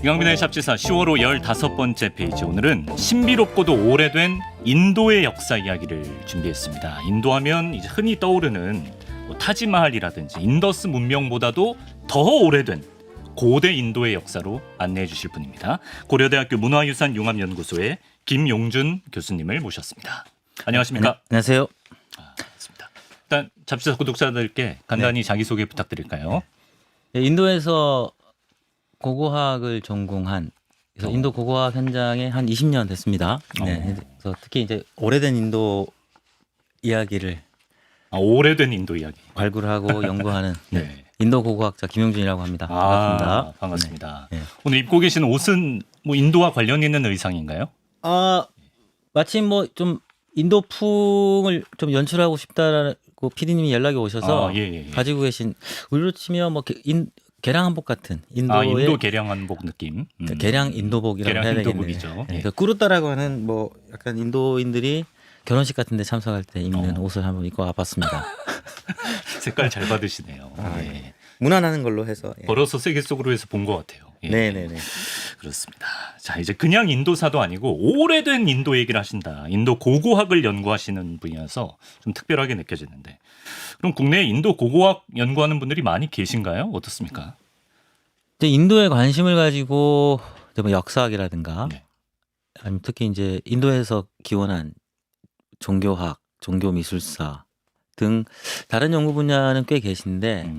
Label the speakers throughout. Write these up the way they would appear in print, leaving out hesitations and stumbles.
Speaker 1: 이강민의 샵지사 10월 호 15번째 페이지. 오늘은 신비롭고도 오래된 인도의 역사 이야기를 준비했습니다. 인도하면 이제 흔히 떠오르는 타지마할이라든지 인더스 문명보다도 더 오래된 고대 인도의 역사로 안내해 주실 분입니다. 고려대학교 문화유산 융합연구소의 김용준 교수님을 모셨습니다. 안녕하십니까?
Speaker 2: 안녕하세요.
Speaker 1: 반갑습니다. 일단 잡지사 구독자들께 간단히 자기소개 부탁드릴까요?
Speaker 2: 네, 인도에서 고고학을 전공한 그래서 인도 고고학 현장에 한 20년 됐습니다. 네, 그래서 특히 이제 오래된 인도 이야기를
Speaker 1: 오래된 인도 이야기
Speaker 2: 발굴하고 연구하는
Speaker 1: 네.
Speaker 2: 인도 고고학자 김용준이라고 합니다. 반갑습니다.
Speaker 1: 반갑습니다.
Speaker 2: 네.
Speaker 1: 오늘 입고 계신 옷은 뭐 인도와 관련 있는 의상인가요?
Speaker 2: 마침 뭐 좀 인도풍을 좀 연출하고 싶다라고 PD님이 연락이 오셔서
Speaker 1: 예.
Speaker 2: 가지고 계신 우리로 치면 뭐 개량 한복 같은 인도의
Speaker 1: 인도 개량 한복 느낌.
Speaker 2: 개량 인도복이라고
Speaker 1: 개량
Speaker 2: 해야
Speaker 1: 인도복이죠.
Speaker 2: 되겠네요.
Speaker 1: 예.
Speaker 2: 그 꾸르따라고 하는 뭐 약간 인도인들이 결혼식 같은데 참석할 때 입는 옷을 한번 입고 와봤습니다.
Speaker 1: 색깔 잘 받으시네요. 예.
Speaker 2: 무난한 걸로 해서.
Speaker 1: 걸어서 세계 속으로 해서 본 것 같아요. 예.
Speaker 2: 네네네.
Speaker 1: 그렇습니다. 자, 이제 그냥 인도사도 아니고 오래된 인도 얘기를 하신다. 인도 고고학을 연구하시는 분이어서 좀 특별하게 느껴지는데, 그럼 국내에 인도 고고학 연구하는 분들이 많이 계신가요? 어떻습니까?
Speaker 2: 이제 인도에 관심을 가지고 이제 뭐 역사학이라든가
Speaker 1: 네.
Speaker 2: 아니면 특히 이제 인도에서 기원한 종교학, 종교미술사 등 다른 연구 분야는 꽤 계신데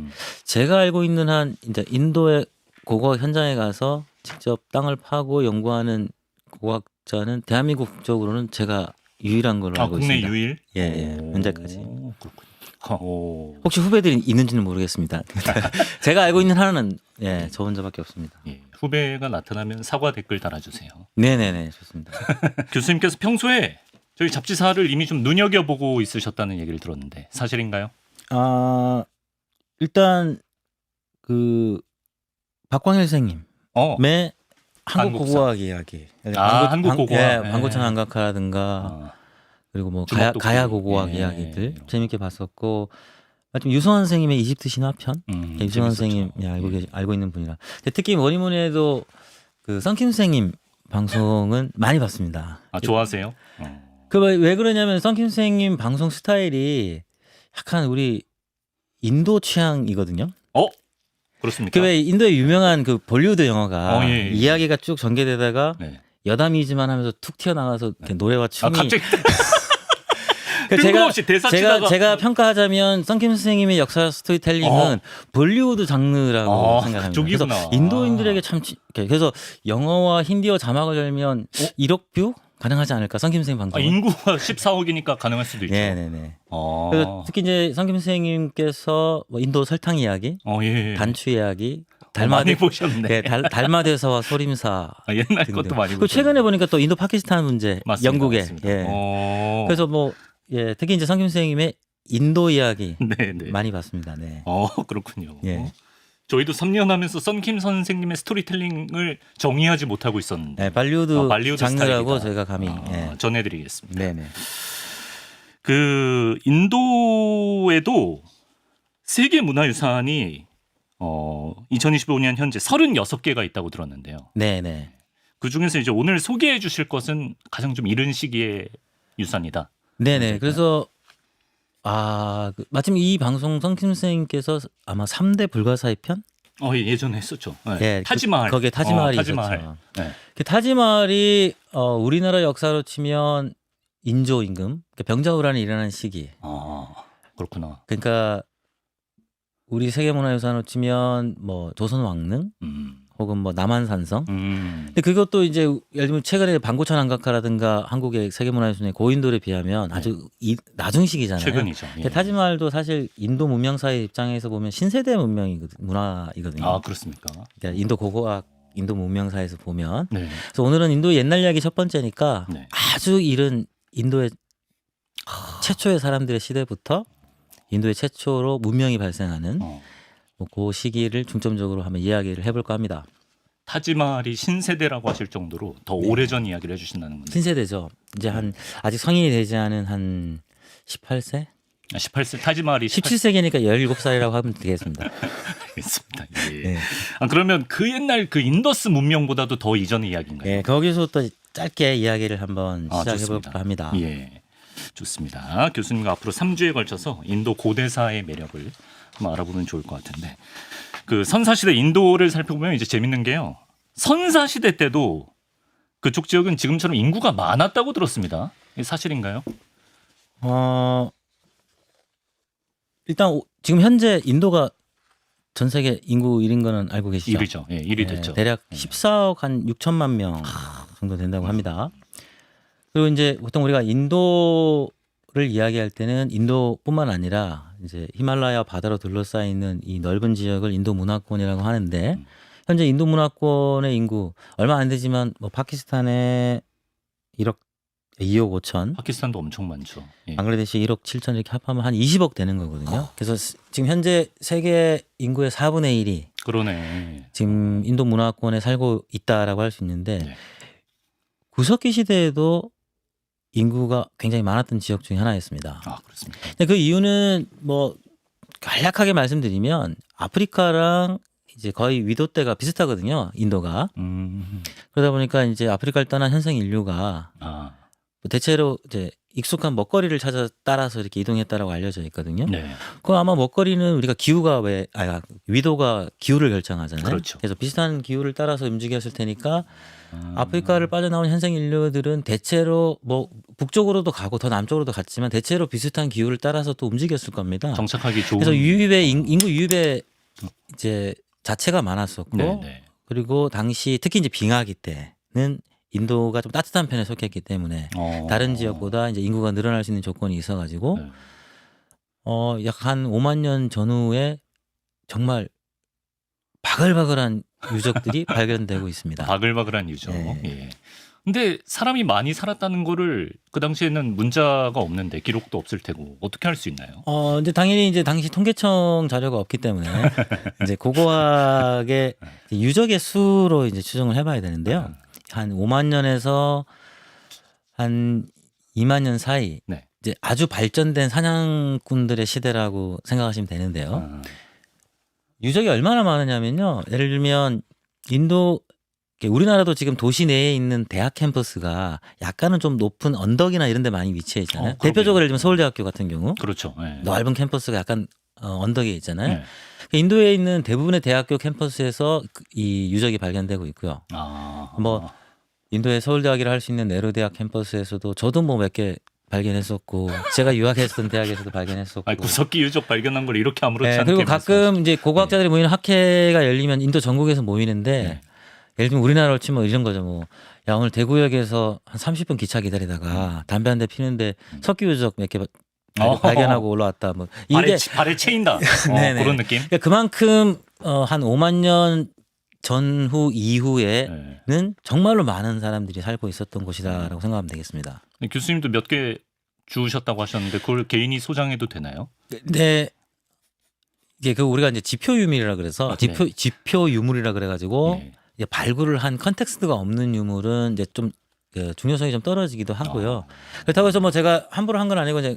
Speaker 2: 제가 알고 있는 한 이제 인도의 고고학 현장에 가서 직접 땅을 파고 연구하는 고고학자는 대한민국 국적으로는 제가 유일한 걸로 알고
Speaker 1: 국내
Speaker 2: 있습니다.
Speaker 1: 유일?
Speaker 2: 예, 현재까지.
Speaker 1: 그렇군요.
Speaker 2: 혹시 후배들이 있는지는 모르겠습니다. 제가 알고 있는 하나는 저 혼자밖에 없습니다.
Speaker 1: 예, 후배가 나타나면 사과 댓글 달아주세요.
Speaker 2: 네네네, 좋습니다.
Speaker 1: 교수님께서 평소에 저희 잡지사를 이미 좀 눈여겨보고 있으셨다는 얘기를 들었는데 사실인가요?
Speaker 2: 일단 그 박광일 선생님의 한국
Speaker 1: 한국사.
Speaker 2: 고고학 이야기.
Speaker 1: 한국 고고학.
Speaker 2: 방구천 한각화라든가 그리고 뭐
Speaker 1: 주먹도끼.
Speaker 2: 가야 고고학 이야기들 재밌게 봤었고 좀 유성환 선생님의 이집트 신화편 유성환 선생님 알고 있는 분이라 특히 뭐니 해도 그 썬킴 선생님 방송은 많이 봤습니다.
Speaker 1: 좋아하세요?
Speaker 2: 그 왜 그러냐면 썬킴 선생님 방송 스타일이 약간 우리 인도 취향이거든요.
Speaker 1: 그렇습니까?
Speaker 2: 그 왜 인도의 유명한 그 볼리우드 영화가
Speaker 1: 예.
Speaker 2: 이야기가 쭉 전개되다가
Speaker 1: 네.
Speaker 2: 여담이지만 하면서 툭 튀어나가서 이렇게 노래와 춤이
Speaker 1: 갑자기
Speaker 2: 그
Speaker 1: 뜬금없이 대사 치다가
Speaker 2: 제가 평가하자면 썬킴 선생님의 역사 스토리텔링은 볼리우드 장르라고 생각합니다.
Speaker 1: 그쪽이구나.
Speaker 2: 그래서 인도인들에게 참 그래서 영어와 힌디어 자막을 열면 1억 뷰 가능하지 않을까? 썬킴 선생님 방송.
Speaker 1: 인구가 14억이니까 가능할 수도 있죠.
Speaker 2: 네네네. 그래서 특히 이제 썬킴 선생님께서 뭐 인도 설탕 이야기, 단추 이야기,
Speaker 1: 많이 보셨네.
Speaker 2: 달마대서와 소림사
Speaker 1: 옛날
Speaker 2: 등등.
Speaker 1: 것도 많이
Speaker 2: 그리고 최근에 보니까 또 인도 파키스탄 문제
Speaker 1: 맞습니다,
Speaker 2: 영국에
Speaker 1: 맞습니다.
Speaker 2: 그래서 뭐 특히 이제 썬킴 선생님의 인도 이야기
Speaker 1: 네네.
Speaker 2: 많이 봤습니다. 네.
Speaker 1: 그렇군요.
Speaker 2: 예.
Speaker 1: 저희도 3년 하면서 썬킴 선생님의 스토리텔링을 정의하지 못하고 있었는데
Speaker 2: 네, 발리우드 장르라고
Speaker 1: 스타일이다.
Speaker 2: 저희가 감히
Speaker 1: 전해드리겠습니다.
Speaker 2: 네네.
Speaker 1: 그 인도에도 세계 문화유산이 2025년 현재 36개가 있다고 들었는데요.
Speaker 2: 네네.
Speaker 1: 그 중에서 이제 오늘 소개해 주실 것은 가장 좀 이른 시기의 유산이다.
Speaker 2: 네네. 그래서 마침 이 방송 썬킴 선생님께서 아마 3대 불가사의 편?
Speaker 1: 예전에 했었죠.
Speaker 2: 타지마할. 거기에 타지마할이 있었죠.
Speaker 1: 네.
Speaker 2: 그 타지마할이 우리나라 역사로 치면 인조 임금, 그러니까 병자호란이 일어난 시기.
Speaker 1: 그렇구나.
Speaker 2: 그러니까 우리 세계문화유산으로 치면 뭐 조선 왕릉 혹은 뭐 남한산성. 근데 그것도 이제 예를 들면 최근에 방구천 한각화라든가 한국의 세계문화유산의 고인돌에 비하면 아주 나중 시기잖아요.
Speaker 1: 최근이죠.
Speaker 2: 타지마할도 사실 인도 문명사의 입장에서 보면 신세대 문화이거든요.
Speaker 1: 그렇습니까?
Speaker 2: 그러니까 인도 고고학, 인도 문명사에서 보면.
Speaker 1: 네.
Speaker 2: 그래서 오늘은 인도 옛날 이야기 첫 번째니까 아주 이른 인도의 최초의 사람들의 시대부터 인도의 최초로 문명이 발생하는 그 시기를 중점적으로 한번 이야기를 해볼까 합니다.
Speaker 1: 타지마할이 신세대라고 하실 정도로 더 오래전 이야기를 해주신다는 건데.
Speaker 2: 신세대죠. 이제 아직 성인이 되지 않은 한 18세
Speaker 1: 18세 타지마할이
Speaker 2: 17세기니까 17살이라고 하면 되겠습니다.
Speaker 1: 알겠습니다. 예.
Speaker 2: 네.
Speaker 1: 그러면 그 옛날 그 인더스 문명보다도 더 이전의 이야기인가요?
Speaker 2: 예, 거기서 또 짧게 이야기를 한번 시작해
Speaker 1: 좋습니다.
Speaker 2: 볼까 합니다.
Speaker 1: 예. 좋습니다. 교수님과 앞으로 3주에 걸쳐서 인도 고대사의 매력을 한번 알아보면 좋을 것 같은데 그 선사시대 인도를 살펴보면 이제 재밌는 게요. 선사시대 때도 그쪽 지역은 지금처럼 인구가 많았다고 들었습니다. 이게 사실인가요?
Speaker 2: 일단 지금 현재 인도가 전 세계 인구 1인 거는 알고 계시죠?
Speaker 1: 1위죠. 예, 1위 됐죠.
Speaker 2: 대략 14억 한 6천만 명 정도 된다고 합니다. 그리고 이제 보통 우리가 인도를 이야기할 때는 인도뿐만 아니라 이제 히말라야 바다로 둘러싸여 있는 이 넓은 지역을 인도 문화권이라고 하는데 현재 인도 문화권의 인구 얼마 안 되지만 뭐 파키스탄에 2억 5천,
Speaker 1: 파키스탄도 엄청 많죠. 예.
Speaker 2: 방글라데시 1억 7천 이렇게 합하면 한 20억 되는 거거든요. 그래서 지금 현재 세계 인구의 4분의 1이
Speaker 1: 그러네.
Speaker 2: 지금 인도 문화권에 살고 있다라고 할 수 있는데
Speaker 1: 네.
Speaker 2: 구석기 시대에도 인구가 굉장히 많았던 지역 중에 하나였습니다.
Speaker 1: 아, 그렇습니다.
Speaker 2: 근데 그 이유는 뭐 간략하게 말씀드리면 아프리카랑 이제 거의 위도대가 비슷하거든요. 인도가. 그러다 보니까 이제 아프리카를 떠난 현생 인류가 대체로 이제 익숙한 먹거리를 따라서 이렇게 이동했다라고 알려져 있거든요.
Speaker 1: 네.
Speaker 2: 그 아마 먹거리는 우리가 기후가 위도가 기후를 결정하잖아요.
Speaker 1: 그렇죠.
Speaker 2: 그래서 비슷한 기후를 따라서 움직였을 테니까 아프리카를 빠져나온 현생 인류들은 대체로 뭐 북쪽으로도 가고 더 남쪽으로도 갔지만 대체로 비슷한 기후를 따라서 또 움직였을 겁니다.
Speaker 1: 정착하기 좋은.
Speaker 2: 그래서 인구 유입의 이제 자체가 많았었고
Speaker 1: 네네.
Speaker 2: 그리고 당시 특히 이제 빙하기 때는 인도가 좀 따뜻한 편에 속했기 때문에 다른 지역보다 이제 인구가 늘어날 수 있는 조건이 있어가지고
Speaker 1: 네.
Speaker 2: 약 한 5만 년 전후에 정말 바글바글한 유적들이 발견되고 있습니다.
Speaker 1: 바글바글한 유적.
Speaker 2: 네.
Speaker 1: 예. 근데 사람이 많이 살았다는 거를 그 당시에는 문자가 없는데 기록도 없을 테고 어떻게 할 수 있나요?
Speaker 2: 이제 당연히 이제 당시 통계청 자료가 없기 때문에 이제 고고하게 유적의 수로 이제 추정을 해봐야 되는데요. 한 5만 년에서 한 2만 년 사이
Speaker 1: 네.
Speaker 2: 이제 아주 발전된 사냥꾼들의 시대라고 생각하시면 되는데요. 유적이 얼마나 많으냐면요. 예를 들면 인도 우리나라도 지금 도시 내에 있는 대학 캠퍼스가 약간은 좀 높은 언덕이나 이런 데 많이 위치해 있잖아요. 대표적으로 예를 들면 서울대학교 같은 경우
Speaker 1: 그렇죠. 네.
Speaker 2: 넓은 캠퍼스가 약간 언덕에 있잖아요.
Speaker 1: 네.
Speaker 2: 인도에 있는 대부분의 대학교 캠퍼스에서 이 유적이 발견되고 있고요. 뭐 인도의 서울대학이라 할 수 있는 네로 대학 캠퍼스에서도 저도 뭐 몇 개 발견했었고 제가 유학했던 대학에서도 발견했었고.
Speaker 1: 아니, 구석기 유적 발견한 걸 이렇게 아무렇지 않게.
Speaker 2: 그리고 가끔 이제 고고학자들이 모이는 학회가 열리면 인도 전국에서 모이는데 예를 들면 우리나라로 치면 이런 거죠. 뭐 야 오늘 대구역에서 한 30분 기차 기다리다가 담배 한 대 피는데 석기 유적 몇 개 발견하고 올라왔다. 뭐 이게
Speaker 1: 발에 채인다. 그런 느낌.
Speaker 2: 그러니까 그만큼 한 5만 년 전후 이후에는 정말로 많은 사람들이 살고 있었던 곳이다라고 생각하면 되겠습니다.
Speaker 1: 교수님도 몇 개 주우셨다고 하셨는데 그걸 개인이 소장해도 되나요?
Speaker 2: 네. 이게 그 우리가 이제 지표 유물이라 그래서 지표 유물이라 그래가지고 이제 발굴을 한 컨텍스트가 없는 유물은 이제 좀 중요성이 좀 떨어지기도 하고요. 그렇다고 해서 뭐 제가 함부로 한 건 아니고 이제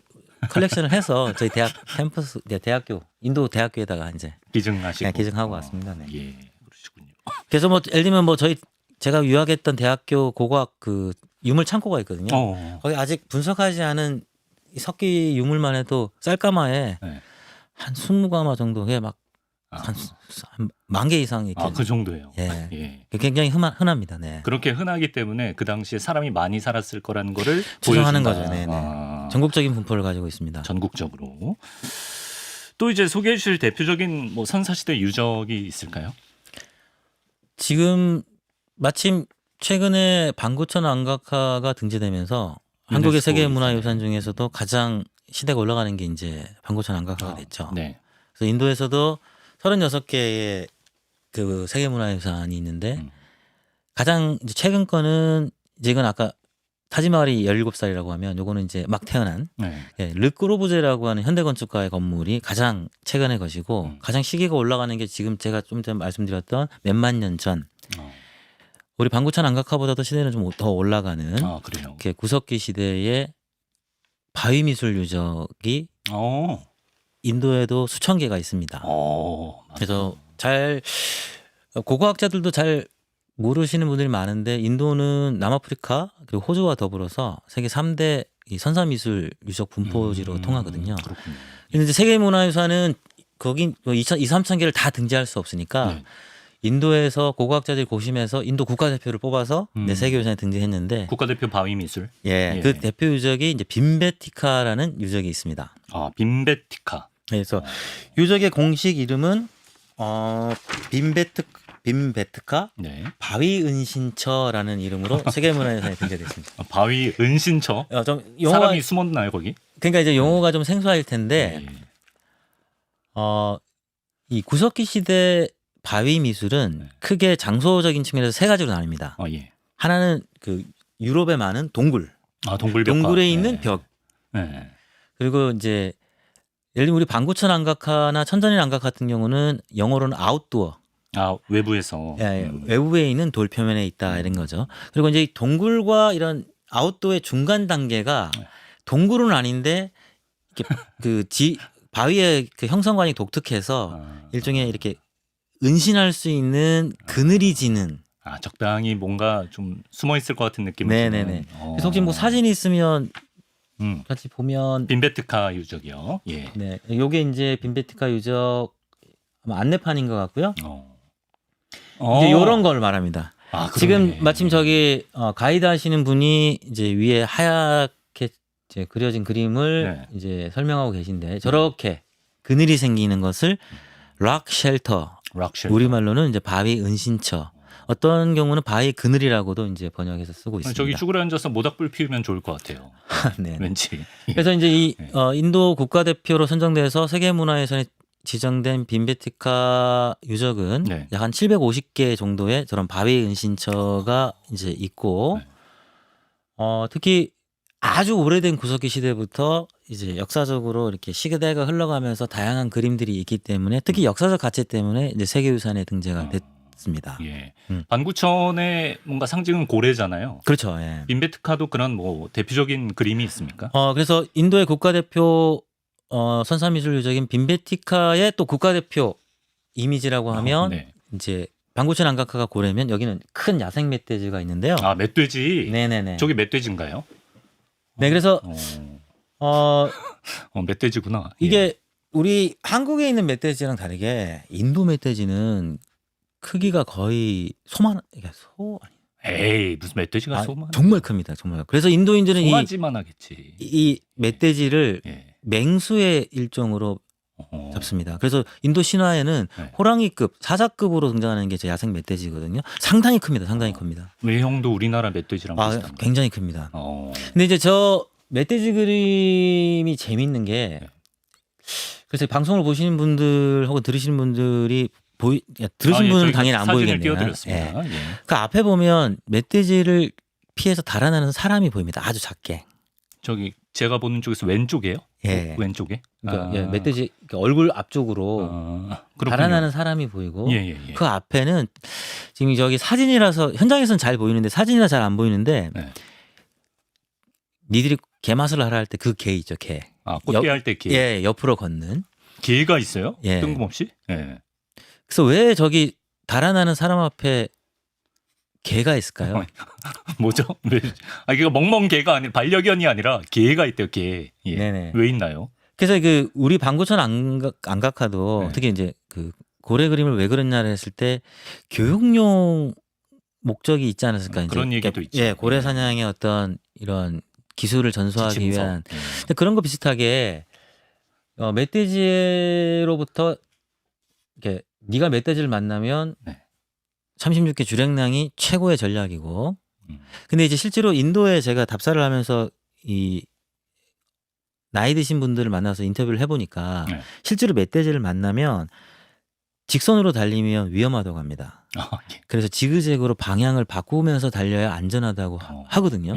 Speaker 2: 컬렉션을 해서 저희 대학 캠퍼스 대학교 인도 대학교에다가 이제
Speaker 1: 기증하시고
Speaker 2: 기증하고 왔습니다. 네.
Speaker 1: 예, 그러시군요.
Speaker 2: 그래서 뭐 예를 들면 뭐 제가 유학했던 대학교 고고학 그 유물 창고가 있거든요. 거기 아직 분석하지 않은 이 석기 유물만 해도 쌀가마에 한 20가마 정도에 막 한 10,000개 이상 이렇게.
Speaker 1: 그 정도예요.
Speaker 2: 예. 굉장히 흔합니다. 네.
Speaker 1: 그렇게 흔하기 때문에 그 당시에 사람이 많이 살았을 거라는 거를
Speaker 2: 추정하는
Speaker 1: 보여준다.
Speaker 2: 거죠. 네네. 전국적인 분포를 가지고 있습니다.
Speaker 1: 전국적으로. 또 이제 소개해 주실 대표적인 뭐 선사시대 유적이 있을까요?
Speaker 2: 지금 마침 최근에 방구천 안각화가 등재되면서 한국의 세계문화유산 중에서도 가장 시대가 올라가는 게 이제 방구천 안각화가 됐죠.
Speaker 1: 네.
Speaker 2: 그래서 인도에서도 36개의 그 세계문화유산이 있는데 가장 이제 최근 거는 이제 이건 아까 타지마할이 17살이라고 하면 요거는 이제 막 태어난 르꾸로부제라고 하는 현대건축가의 건물이 가장 최근의 것이고 가장 시기가 올라가는 게 지금 제가 좀 전에 말씀드렸던 몇만 년 전 우리 방구천 안각화보다도 시대는 좀 더 올라가는
Speaker 1: 그래요.
Speaker 2: 구석기 시대의 바위 미술 유적이
Speaker 1: 어.
Speaker 2: 인도에도 수천 개가 있습니다. 그래서 잘 고고학자들도 잘 모르시는 분들이 많은데 인도는 남아프리카 그리고 호주와 더불어서 세계 3대 이 선사미술 유적 분포지로 통하거든요.
Speaker 1: 그렇군요.
Speaker 2: 근데 이제 세계문화유산은 거긴 3천 개를 다 등재할 수 없으니까
Speaker 1: 네.
Speaker 2: 인도에서 고고학자들이 고심해서 인도 국가대표를 뽑아서 세계유산에 등재했는데
Speaker 1: 국가대표 바위 미술.
Speaker 2: 예, 그 대표 유적이 이제 빈베티카라는 유적이 있습니다.
Speaker 1: 아, 빈베티카.
Speaker 2: 그래서 유적의 공식 이름은 빈베트카
Speaker 1: 네.
Speaker 2: 바위 은신처라는 이름으로 세계문화유산에 등재됐습니다.
Speaker 1: 아, 바위 은신처.
Speaker 2: 좀 용어가
Speaker 1: 사람이 숨었나요 거기?
Speaker 2: 그러니까 이제 용어가 좀 생소할 텐데
Speaker 1: 예.
Speaker 2: 이 구석기 시대 바위 미술은
Speaker 1: 네.
Speaker 2: 크게 장소적인 측면에서 세 가지로 나뉩니다.
Speaker 1: 예.
Speaker 2: 하나는 그 유럽에 많은 동굴,
Speaker 1: 아, 동굴벽화.
Speaker 2: 동굴에 있는
Speaker 1: 네.
Speaker 2: 벽,
Speaker 1: 네.
Speaker 2: 그리고 이제 예를 들면 우리 방구천 안각화나 천전인 안각 같은 경우는 영어로는 아웃도어,
Speaker 1: 아, 외부에서.
Speaker 2: 외부에 있는 돌 표면에 있다 이런 거죠. 그리고 이제 이 동굴과 이런 아웃도어의 중간 단계가 동굴은 아닌데 이렇게 바위의 그 형성관이 독특해서 일종의 이렇게 은신할 수 있는 그늘이 지는.
Speaker 1: 아, 적당히 뭔가 좀 숨어 있을 것 같은 느낌이.
Speaker 2: 네네네. 그래서 혹시 뭐 사진이 있으면 같이 보면
Speaker 1: 빈베트카 유적이요. 예.
Speaker 2: 네, 요게 이제 빈베티카 유적 아마 안내판인 것 같고요. 이제 요런 걸 말합니다.
Speaker 1: 아,
Speaker 2: 지금 마침 저기 가이드 하시는 분이 이제 위에 하얗게 이제 그려진 그림을
Speaker 1: 네.
Speaker 2: 이제 설명하고 계신데 저렇게 그늘이 생기는 것을 락 쉘터, 우리말로는 이제 바위 은신처. 어떤 경우는 바위 그늘이라고도 이제 번역해서 쓰고 있습니다.
Speaker 1: 저기 쭈그려 앉아서 모닥불 피우면 좋을 것 같아요.
Speaker 2: 네.
Speaker 1: 왠지.
Speaker 2: 그래서 이제 이 인도 국가대표로 선정돼서 세계문화유산에 지정된 빈베티카 유적은
Speaker 1: 네.
Speaker 2: 약 한 750개 정도의 저런 바위 은신처가 이제 있고 특히 아주 오래된 구석기 시대부터 이제 역사적으로 이렇게 시대가 흘러가면서 다양한 그림들이 있기 때문에 특히 역사적 가치 때문에 이제 세계유산에 등재가 됐습니다.
Speaker 1: 예. 반구천의 뭔가 상징은 고래잖아요.
Speaker 2: 그렇죠. 예.
Speaker 1: 빈베트카도 그런 뭐 대표적인 그림이 있습니까?
Speaker 2: 그래서 인도의 국가대표 선사미술 유적인 빈베티카의 또 국가대표 이미지라고 하면
Speaker 1: 네.
Speaker 2: 이제 방구천 안각화가 고래면 여기는 큰 야생 멧돼지가 있는데요.
Speaker 1: 아, 멧돼지.
Speaker 2: 네네네.
Speaker 1: 저기 멧돼지인가요?
Speaker 2: 네, 그래서
Speaker 1: 멧돼지구나.
Speaker 2: 이게 우리 한국에 있는 멧돼지랑 다르게 인도 멧돼지는 크기가 거의 소만 이게 소 아니.
Speaker 1: 에이, 무슨 멧돼지가 소만.
Speaker 2: 정말 큽니다. 정말. 그래서 인도인들은
Speaker 1: 송아지만 하겠지.
Speaker 2: 이 멧돼지를
Speaker 1: 예.
Speaker 2: 맹수의 일종으로 잡습니다. 그래서 인도 신화에는
Speaker 1: 네.
Speaker 2: 호랑이급, 사자급으로 등장하는 게 제 야생 멧돼지거든요. 상당히 큽니다. 상당히 큽니다.
Speaker 1: 외형도 우리나라 멧돼지랑 비슷한.
Speaker 2: 굉장히 큽니다.
Speaker 1: 어.
Speaker 2: 근데 이제 저 멧돼지 그림이 재밌는 게 그래서 방송을 보시는 분들 혹은 들으시는 분들이 들으신 분은 당연히 안 보이겠네요.
Speaker 1: 띄워드렸습니다.
Speaker 2: 예. 그 앞에 보면 멧돼지를 피해서 달아나는 사람이 보입니다. 아주 작게.
Speaker 1: 저기 제가 보는 쪽에서 왼쪽이에요?
Speaker 2: 예.
Speaker 1: 왼쪽에?
Speaker 2: 그러니까 멧돼지 얼굴 앞쪽으로 달아나는 사람이 보이고 그 앞에는 지금 저기 사진이라서 현장에서는 잘 보이는데 사진이라 잘 안 보이는데 니들이 개맛을 하라 할 때 그 개 있죠, 개.
Speaker 1: 아, 꽃게 할 때 개.
Speaker 2: 예, 옆으로 걷는.
Speaker 1: 개가 있어요?
Speaker 2: 예.
Speaker 1: 뜬금없이? 예.
Speaker 2: 그래서 왜 저기 달아나는 사람 앞에 개가 있을까요?
Speaker 1: 뭐죠? 이거 멍멍 개가 아니라 반려견이 아니라 개가 있대요, 개. 예.
Speaker 2: 네네.
Speaker 1: 왜 있나요?
Speaker 2: 그래서 그 우리 방구천 안각화도 특히 이제 그 고래 그림을 왜 그랬냐를 했을 때 교육용 목적이 있지 않았을까?
Speaker 1: 그런 얘기도 있죠.
Speaker 2: 예, 고래 사냥의 어떤 이런 기술을 전수하기
Speaker 1: 지침서.
Speaker 2: 위한 근데 그런 거 비슷하게 멧돼지로부터 이렇게 네가 멧돼지를 만나면 36개 주랭랑이 최고의 전략이고 근데 이제 실제로 인도에 제가 답사를 하면서 이 나이 드신 분들을 만나서 인터뷰를 해보니까 실제로 멧돼지를 만나면 직선으로 달리면 위험하다고 합니다. 그래서 지그재그로 방향을 바꾸면서 달려야 안전하다고 하거든요.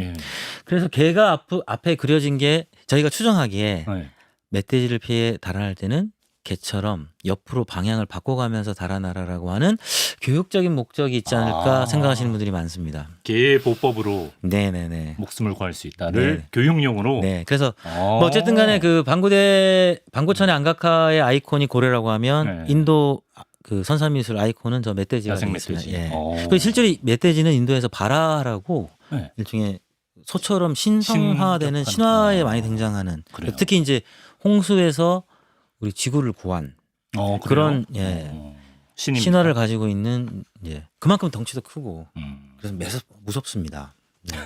Speaker 2: 그래서 개가 앞에 그려진 게 저희가 추정하기에 멧돼지를 피해 달아날 때는 개처럼 옆으로 방향을 바꿔가면서 달아나라라고 하는 교육적인 목적이 있지 않을까 생각하시는 분들이 많습니다.
Speaker 1: 개의 보법으로
Speaker 2: 네네네.
Speaker 1: 목숨을 구할 수 있다를
Speaker 2: 네.
Speaker 1: 교육용으로.
Speaker 2: 네, 그래서 뭐 어쨌든 간에 그 방구천의 안각화의 아이콘이 고래라고 하면
Speaker 1: 네.
Speaker 2: 인도 그 선사미술 아이콘은 저 멧돼지가
Speaker 1: 야생
Speaker 2: 되겠습니다.
Speaker 1: 멧돼지.
Speaker 2: 예.
Speaker 1: 어.
Speaker 2: 그리고 실제로 이 멧돼지는 인도에서 바라라고
Speaker 1: 네.
Speaker 2: 일종의 소처럼 신성화되는
Speaker 1: 신격한.
Speaker 2: 신화에 많이 등장하는
Speaker 1: 그래요.
Speaker 2: 특히 이제 홍수에서 우리 지구를 구한 그런 예.
Speaker 1: 신입니까?
Speaker 2: 신화를 가지고 있는 예. 그만큼 덩치도 크고
Speaker 1: 음.
Speaker 2: 그래서 무섭습니다. 네.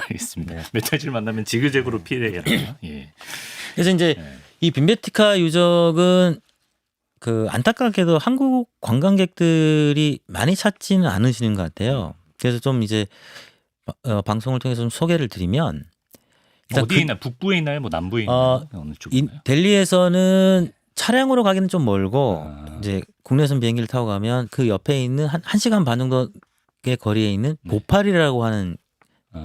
Speaker 1: 알겠습니다.
Speaker 2: 네.
Speaker 1: 멧돼지를 만나면 지그재그로 피해야 돼요. 예.
Speaker 2: 그래서 이제
Speaker 1: 네.
Speaker 2: 이 빈베티카 유적은 그 안타깝게도 한국 관광객들이 많이 찾지는 않으시는 것 같아요. 그래서 좀 이제 방송을 통해서 좀 소개를 드리면 일단
Speaker 1: 어디에 있나? 북부에 있나요? 뭐 남부에 있나요? 어느 쪽에 있나요?
Speaker 2: 델리에서는 차량으로 가기는 좀 멀고
Speaker 1: 아.
Speaker 2: 이제 국내선 비행기를 타고 가면 그 옆에 있는 한 1시간 반 정도의 거리에 있는
Speaker 1: 네.
Speaker 2: 보파리라고 하는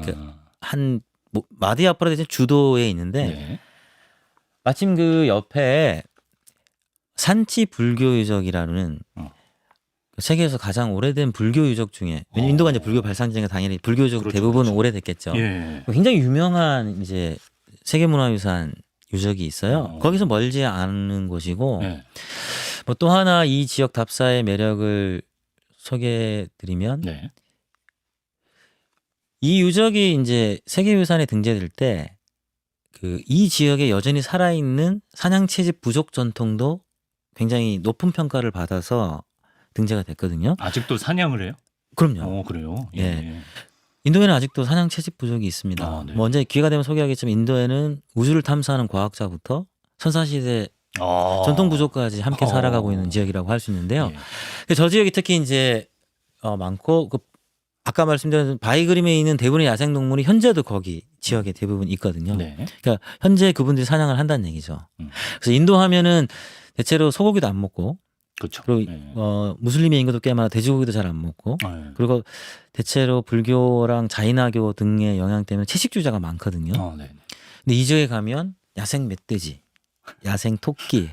Speaker 2: 그 한 마디아 프라데시 주도에 있는데
Speaker 1: 네.
Speaker 2: 마침 그 옆에 산치 불교 유적이라는 세계에서 가장 오래된 불교 유적 중에 왜냐면 인도가 이제 불교 발상지니까 당연히 불교 유적
Speaker 1: 그렇죠,
Speaker 2: 대부분
Speaker 1: 그렇죠.
Speaker 2: 오래됐겠죠.
Speaker 1: 예.
Speaker 2: 굉장히 유명한 이제 세계문화유산 유적이 있어요. 거기서 멀지 않은 곳이고
Speaker 1: 네.
Speaker 2: 뭐 또 하나 이 지역 답사의 매력을 소개해드리면
Speaker 1: 네.
Speaker 2: 이 유적이 이제 세계유산에 등재될 때 그 이 지역에 여전히 살아있는 사냥 채집 부족 전통도 굉장히 높은 평가를 받아서 등재가 됐거든요.
Speaker 1: 아직도 사냥을 해요?
Speaker 2: 그럼요.
Speaker 1: 그래요?
Speaker 2: 예. 인도에는 아직도 사냥 채집 부족이 있습니다.
Speaker 1: 아, 네.
Speaker 2: 뭐 언제 기회가 되면 소개하겠지만 인도에는 우주를 탐사하는 과학자부터 선사시대 전통 부족까지 함께 살아가고 있는 지역이라고 할 수 있는데요.
Speaker 1: 예.
Speaker 2: 저 지역이 특히 이제 많고 그 아까 말씀드린 바위 그림에 있는 대부분의 야생 동물이 현재도 거기 지역에 대부분 있거든요.
Speaker 1: 네.
Speaker 2: 그러니까 현재 그분들이 사냥을 한다는 얘기죠. 그래서 인도 하면은 대체로 소고기도 안 먹고
Speaker 1: 그렇죠.
Speaker 2: 그리고
Speaker 1: 예.
Speaker 2: 무슬림의 인구도 꽤 많아 돼지고기도 잘 안 먹고
Speaker 1: 예.
Speaker 2: 그리고 대체로 불교랑 자이나교 등의 영향 때문에 채식주의자가 많거든요.
Speaker 1: 네.
Speaker 2: 근데 이 지역에 가면 야생 멧돼지, 야생 토끼,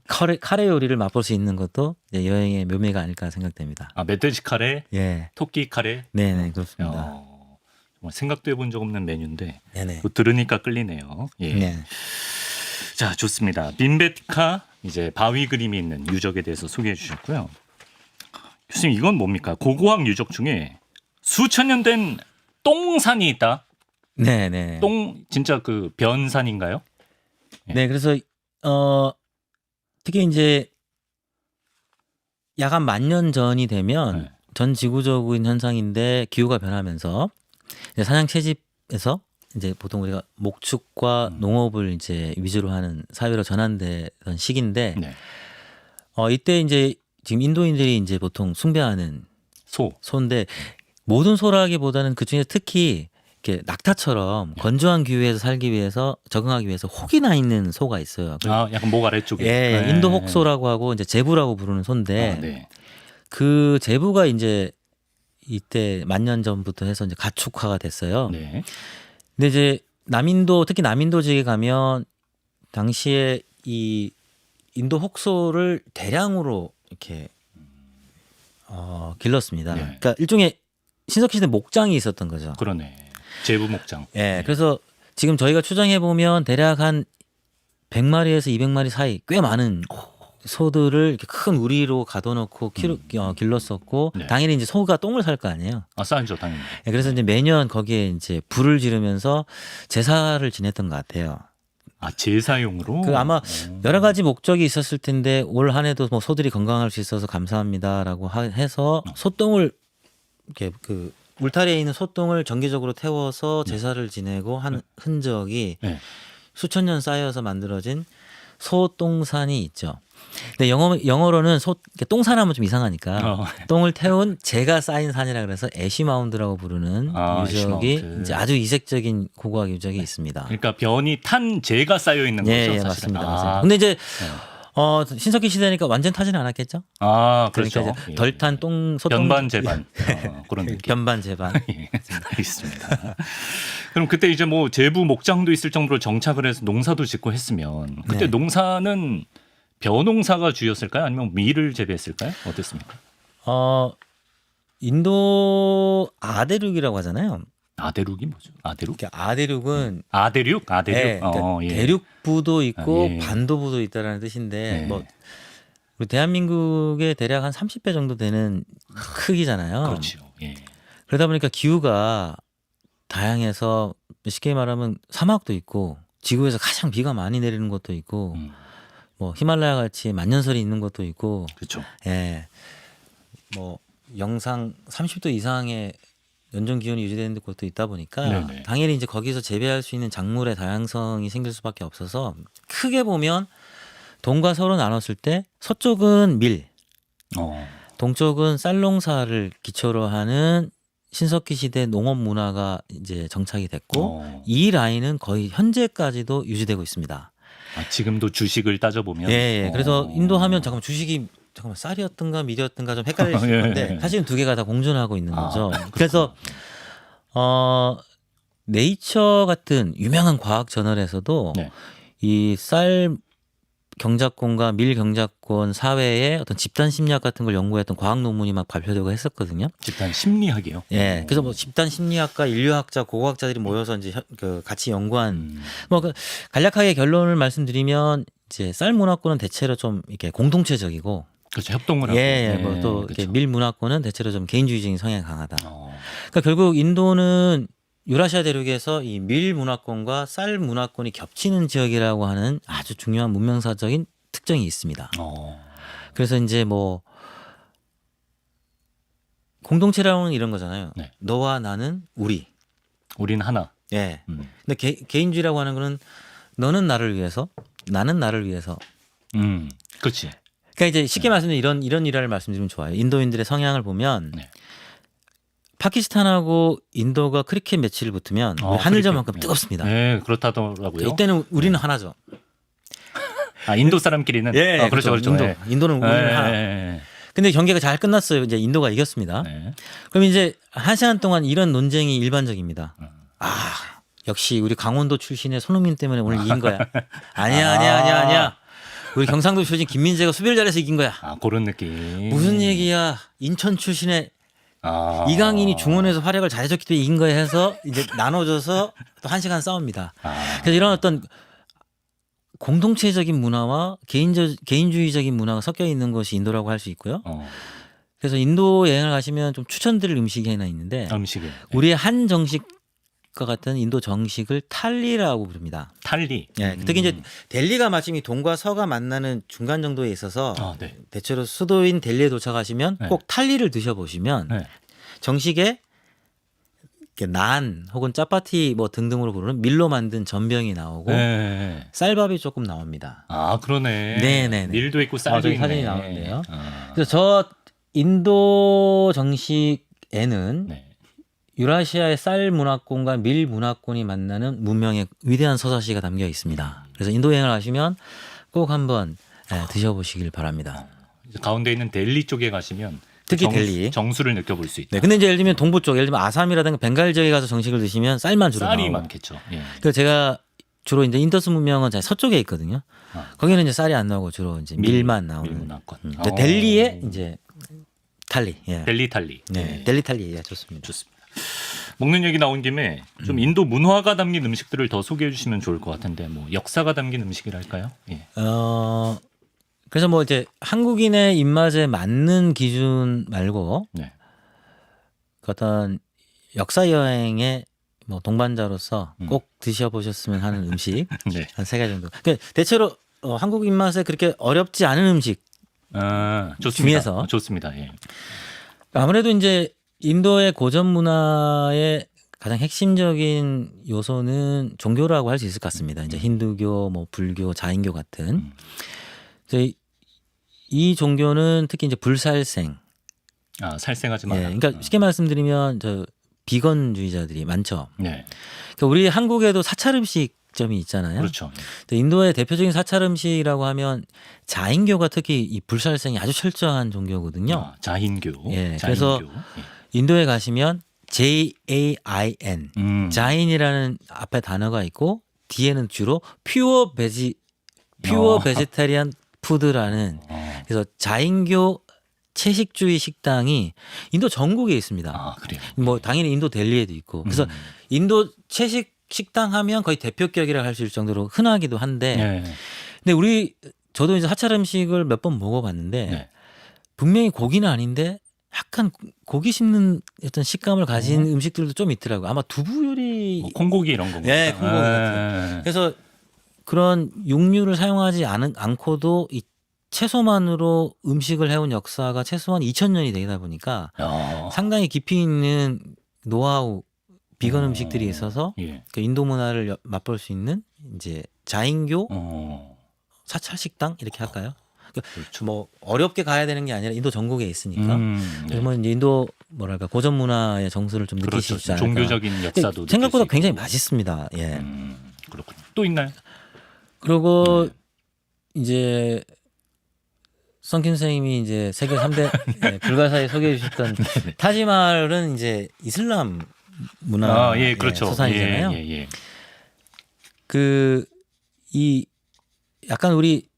Speaker 2: 카레 요리를 맛볼 수 있는 것도 이제 여행의 묘미가 아닐까 생각됩니다.
Speaker 1: 아, 멧돼지 카레,
Speaker 2: 예,
Speaker 1: 토끼 카레.
Speaker 2: 네네 그렇습니다.
Speaker 1: 정말 생각도 해본 적 없는 메뉴인데
Speaker 2: 네네.
Speaker 1: 또 들으니까 끌리네요. 예.
Speaker 2: 네.
Speaker 1: 자, 좋습니다. 빈베티카 이제 바위 그림이 있는 유적에 대해서 소개해 주셨고요. 교수님 이건 뭡니까? 고고학 유적 중에 수천 년 된 똥산이 있다.
Speaker 2: 네네.
Speaker 1: 똥 진짜 그 변산인가요?
Speaker 2: 네, 그래서 특히 이제 약 한 10,000년 전이 되면
Speaker 1: 네.
Speaker 2: 전 지구적인 현상인데 기후가 변하면서 이제 사냥 채집에서 이제 보통 우리가 목축과 농업을 이제 위주로 하는 사회로 전환되던 시기인데
Speaker 1: 네.
Speaker 2: 이때 이제 지금 인도인들이 이제 보통 숭배하는
Speaker 1: 소.
Speaker 2: 소인데 모든 소라기보다는 그 중에 특히 이렇게 낙타처럼 건조한 기후에서 살기 위해서 적응하기 위해서 혹이 나 있는 소가 있어요.
Speaker 1: 아, 약간 목 아래쪽에.
Speaker 2: 예,
Speaker 1: 네.
Speaker 2: 인도 혹소라고 하고 이제 제부라고 부르는 소인데
Speaker 1: 네.
Speaker 2: 그 제부가 이제 이때 10,000년 전부터 해서 이제 가축화가 됐어요.
Speaker 1: 네.
Speaker 2: 근데 이제 남인도 특히 남인도 지역에 가면 당시에 이 인도 혹소를 대량으로 이렇게 길렀습니다.
Speaker 1: 네.
Speaker 2: 그러니까 일종의 신석기 시대 목장이 있었던 거죠.
Speaker 1: 그러네. 제부 목장.
Speaker 2: 예, 그래서 지금 저희가 추정해 보면 대략 한 100마리에서 200마리 사이 꽤 많은 소들을 이렇게 큰 우리로 가둬놓고 길렀었고
Speaker 1: 네.
Speaker 2: 당연히 이제 소가 똥을 살 거 아니에요.
Speaker 1: 아, 싸죠 당연히.
Speaker 2: 예, 그래서 이제 매년 거기에 이제 불을 지르면서 제사를 지냈던 것 같아요.
Speaker 1: 아, 제사용으로.
Speaker 2: 그 아마 여러 가지 목적이 있었을 텐데 올 한 해도 뭐 소들이 건강할 수 있어서 감사합니다라고 해서 소똥을 이렇게 그 울타리에 있는 소똥을 정기적으로 태워서 제사를 지내고 한 흔적이
Speaker 1: 네.
Speaker 2: 수천 년 쌓여서 만들어진 소똥산이 있죠. 근데 영어로는 똥산하면 좀 이상하니까 똥을 태운 재가 쌓인 산이라 그래서 애쉬마운드라고 부르는 유적이
Speaker 1: 애쉬마운드.
Speaker 2: 이제 아주 이색적인 고고학 유적이 있습니다.
Speaker 1: 그러니까 변이 탄 재가 쌓여 있는 거죠.
Speaker 2: 예,
Speaker 1: 사실은.
Speaker 2: 맞습니다.
Speaker 1: 아,
Speaker 2: 맞습니다. 근데 이제 신석기 시대니까 완전 타지는 않았겠죠?
Speaker 1: 아, 그렇죠.
Speaker 2: 그러니까 이제 덜 탄 소똥
Speaker 1: 변반 재반 그런 느낌.
Speaker 2: 변반 재반.
Speaker 1: 예, 알겠습니다. 그럼 그때 이제 뭐 제부 목장도 있을 정도로 정착을 해서 농사도 짓고 했으면 그때
Speaker 2: 네.
Speaker 1: 농사는 벼농사가 주였을까요? 아니면 밀을 재배했을까요? 어땠습니까?
Speaker 2: 인도 아대륙이라고 하잖아요.
Speaker 1: 아대륙이 뭐죠? 아대륙?
Speaker 2: 이렇게 아대륙은
Speaker 1: 아대륙? 아대륙?
Speaker 2: 예, 그러니까
Speaker 1: 예.
Speaker 2: 대륙부도 있고
Speaker 1: 아, 예.
Speaker 2: 반도부도 있다라는 뜻인데
Speaker 1: 예.
Speaker 2: 뭐 우리 대한민국의 대략 한 30배 정도 되는 크기잖아요.
Speaker 1: 그렇죠. 예.
Speaker 2: 그러다 보니까 기후가 다양해서 쉽게 말하면 사막도 있고 지구에서 가장 비가 많이 내리는 곳도 있고 뭐 히말라야 같이 만년설이 있는 곳도 있고
Speaker 1: 그렇죠.
Speaker 2: 예. 뭐 영상 30도 이상의 연중 기온이 유지되는 곳도 있다 보니까
Speaker 1: 네네.
Speaker 2: 당연히 이제 거기서 재배할 수 있는 작물의 다양성이 생길 수밖에 없어서 크게 보면 동과 서로 나눴을 때 서쪽은 밀, 동쪽은 쌀농사를 기초로 하는 신석기 시대 농업 문화가 이제 정착이 됐고 이 라인은 거의 현재까지도 유지되고 있습니다.
Speaker 1: 아, 지금도 주식을 따져보면.
Speaker 2: 예. 그래서 인도 하면 잠깐만 주식이 잠깐만 쌀이었던가 밀이었던가 좀 헷갈릴 수 있는데 사실은 두 개가 다 공존하고 있는 거죠. 그래서 네이처 같은 유명한 과학 저널에서도
Speaker 1: 네.
Speaker 2: 이 쌀 경작권과 밀 경작권 사회의 어떤 집단 심리학 같은 걸 연구했던 과학 논문이 막 발표되고 했었거든요.
Speaker 1: 집단 심리학이요.
Speaker 2: 예. 그래서 뭐 집단 심리학과 인류학자, 고고학자들이 모여서 이제 같이 연구한 뭐 간략하게 결론을 말씀드리면 이제 쌀 문화권은 대체로 좀 이렇게 공동체적이고
Speaker 1: 그렇죠. 협동을 하고.
Speaker 2: 예, 뭐 또
Speaker 1: 그렇죠.
Speaker 2: 밀 문화권은 대체로 좀 개인주의적인 성향이 강하다. 그러니까 결국 인도는 유라시아 대륙에서 이 밀 문화권과 쌀 문화권이 겹치는 지역이라고 하는 아주 중요한 문명사적인 특징이 있습니다. 그래서 이제 뭐 공동체라는 건 이런 거잖아요.
Speaker 1: 네.
Speaker 2: 너와 나는 우리.
Speaker 1: 우린 하나.
Speaker 2: 예. 근데 개인주의라고 하는 거는 너는 나를 위해서, 나는 나를 위해서.
Speaker 1: 그렇지.
Speaker 2: 그러니까 이제 쉽게 말씀드리면 이런 일화를 말씀드리면 좋아요. 인도인들의 성향을 보면
Speaker 1: 네.
Speaker 2: 파키스탄하고 인도가 크리켓 매치를 붙으면 하늘저만큼 뜨겁습니다.
Speaker 1: 네, 그렇다더라고요.
Speaker 2: 이때는 우리는 하나죠.
Speaker 1: 아, 인도 사람끼리는.
Speaker 2: 예,
Speaker 1: 그렇죠.
Speaker 2: 인도는 우리는 하나. 근데 경기가 잘 끝났어요. 이제 인도가 이겼습니다.
Speaker 1: 네.
Speaker 2: 그럼 이제 한 시간 동안 이런 논쟁이 일반적입니다. 역시 우리 강원도 출신의 손흥민 때문에 오늘 이긴 거야. 아니야. 우리 경상도 출신 김민재가 수비를 잘해서 이긴 거야.
Speaker 1: 그런 느낌.
Speaker 2: 무슨 얘기야? 인천 출신의 이강인이 중원에서 활약을 잘해줬기 때문에 이긴 거야 해서 이제 나눠줘서 또 한 시간 싸웁니다. 그래서 이런 어떤 공동체적인 문화와 개인주의적인 문화가 섞여 있는 것이 인도라고 할 수 있고요. 그래서 인도 여행을 가시면 좀 추천드릴 음식이 하나 있는데
Speaker 1: 음식을.
Speaker 2: 우리의 한 정식과 같은 인도 정식을 탈리라고 부릅니다.
Speaker 1: 탈리.
Speaker 2: 예, 특히 이제 델리가 마침 이 동과 서가 만나는 중간 정도에 있어서
Speaker 1: 네.
Speaker 2: 대체로 수도인 델리에 도착하시면 꼭 탈리를 드셔보시면 정식에 이렇게 난 혹은 짜파티 뭐 등등으로 부르는 밀로 만든 전병이 나오고 쌀밥이 조금 나옵니다.
Speaker 1: 그러네.
Speaker 2: 네네네.
Speaker 1: 밀도 있고 쌀도
Speaker 2: 저기
Speaker 1: 있네.
Speaker 2: 사진이 나오는데요. 그래서 저 인도 정식에는 유라시아의 쌀 문화권과 밀 문화권이 만나는 문명의 위대한 서사시가 담겨 있습니다. 그래서 인도 여행을 하시면 꼭 한번 드셔보시길 바랍니다.
Speaker 1: 가운데 있는 델리 쪽에 가시면
Speaker 2: 특히 델리
Speaker 1: 정수를 느껴볼 수 있다.
Speaker 2: 네, 근데 이제 예를 들면 동부 쪽, 예를 들면 아삼이라든가 벵갈 지역에 가서 정식을 드시면 쌀만 주로
Speaker 1: 쌀이
Speaker 2: 나오고.
Speaker 1: 많겠죠. 예.
Speaker 2: 그래서 제가 주로 이제 인더스 문명은 서쪽에 있거든요. 거기는 이제 쌀이 안 나오고 주로 이제 밀만 나오는.
Speaker 1: 밀 문화권.
Speaker 2: 근데 델리에 이제 탈리. 예.
Speaker 1: 델리 탈리.
Speaker 2: 네, 델리 탈리. 예, 좋습니다.
Speaker 1: 먹는 얘기 나온 김에 좀 인도 문화가 담긴 음식들을 더 소개해 주시면 좋을 것 같은데 뭐 역사가 담긴 음식이랄까요? 예.
Speaker 2: 그래서 뭐 이제 한국인의 입맛에 맞는 기준 말고 그 어떤 역사 여행의 뭐 동반자로서 꼭 드셔보셨으면 하는 음식 한 3가지 정도. 그러니까 대체로 한국 입맛에 그렇게 어렵지 않은 음식
Speaker 1: 좋습니다.
Speaker 2: 중에서
Speaker 1: 좋습니다. 예.
Speaker 2: 아무래도 이제 인도의 고전 문화의 가장 핵심적인 요소는 종교라고 할 수 있을 것 같습니다. 이제 힌두교, 뭐 불교, 자인교 같은. 이 종교는 특히 이제 불살생.
Speaker 1: 살생하지 마라.
Speaker 2: 그러니까 쉽게 말씀드리면 저 비건주의자들이 많죠.
Speaker 1: 네.
Speaker 2: 그러니까 우리 한국에도 사찰 음식점이 있잖아요.
Speaker 1: 그렇죠.
Speaker 2: 인도의 대표적인 사찰 음식이라고 하면 자인교가 특히 이 불살생이 아주 철저한 종교거든요.
Speaker 1: 자인교.
Speaker 2: 예. 그래서 인도에 가시면 JAIN 자인이라는 앞에 단어가 있고 뒤에는 주로 퓨어 베지타리안 푸드라는 그래서 자인교 채식주의 식당이 인도 전국에 있습니다.
Speaker 1: 아, 그래요.
Speaker 2: 뭐 당연히 인도 델리에도 있고. 그래서 인도 채식 식당 하면 거의 대표격이라 할 수 있을 정도로 흔하기도 한데
Speaker 1: 네.
Speaker 2: 근데 저도 이제 사찰 음식을 몇 번 먹어봤는데
Speaker 1: 네.
Speaker 2: 분명히 고기는 아닌데 약간 고기 씹는 어떤 식감을 가진 음식들도 좀 있더라고요. 아마 두부 요리.
Speaker 1: 뭐 콩고기 이런 건가요?
Speaker 2: 네, 콩고기 같은. 그래서 그런 육류를 사용하지 않고도 이 채소만으로 음식을 해온 역사가 최소한 2000년이 되다 보니까 상당히 깊이 있는 노하우 비건 음식들이 있어서
Speaker 1: 예.
Speaker 2: 그 인도 문화를 맛볼 수 있는 이제 자인교 사찰 식당 이렇게 할까요?
Speaker 1: 그렇죠.
Speaker 2: 뭐 어렵게 가야 되는 게 아니라 인도 전국에 있으니까.
Speaker 1: 네.
Speaker 2: 그러면 이제 인도 뭐랄까 고전 문화의 정수를 좀 느낄 수
Speaker 1: 그렇죠.
Speaker 2: 있지 않을까.
Speaker 1: 종교적인 역사도
Speaker 2: 생각보다
Speaker 1: 느낄 수
Speaker 2: 굉장히
Speaker 1: 있고.
Speaker 2: 맛있습니다. 예.
Speaker 1: 그렇군요. 또 있나요?
Speaker 2: 그리고 이제 성킴 선생님이 이제 세계 3대 불가사에 소개해 주셨던 타지마할은 이제 이슬람 문화
Speaker 1: 예, 그렇죠.
Speaker 2: 소산이잖아요.
Speaker 1: 예.
Speaker 2: 이 약간 우리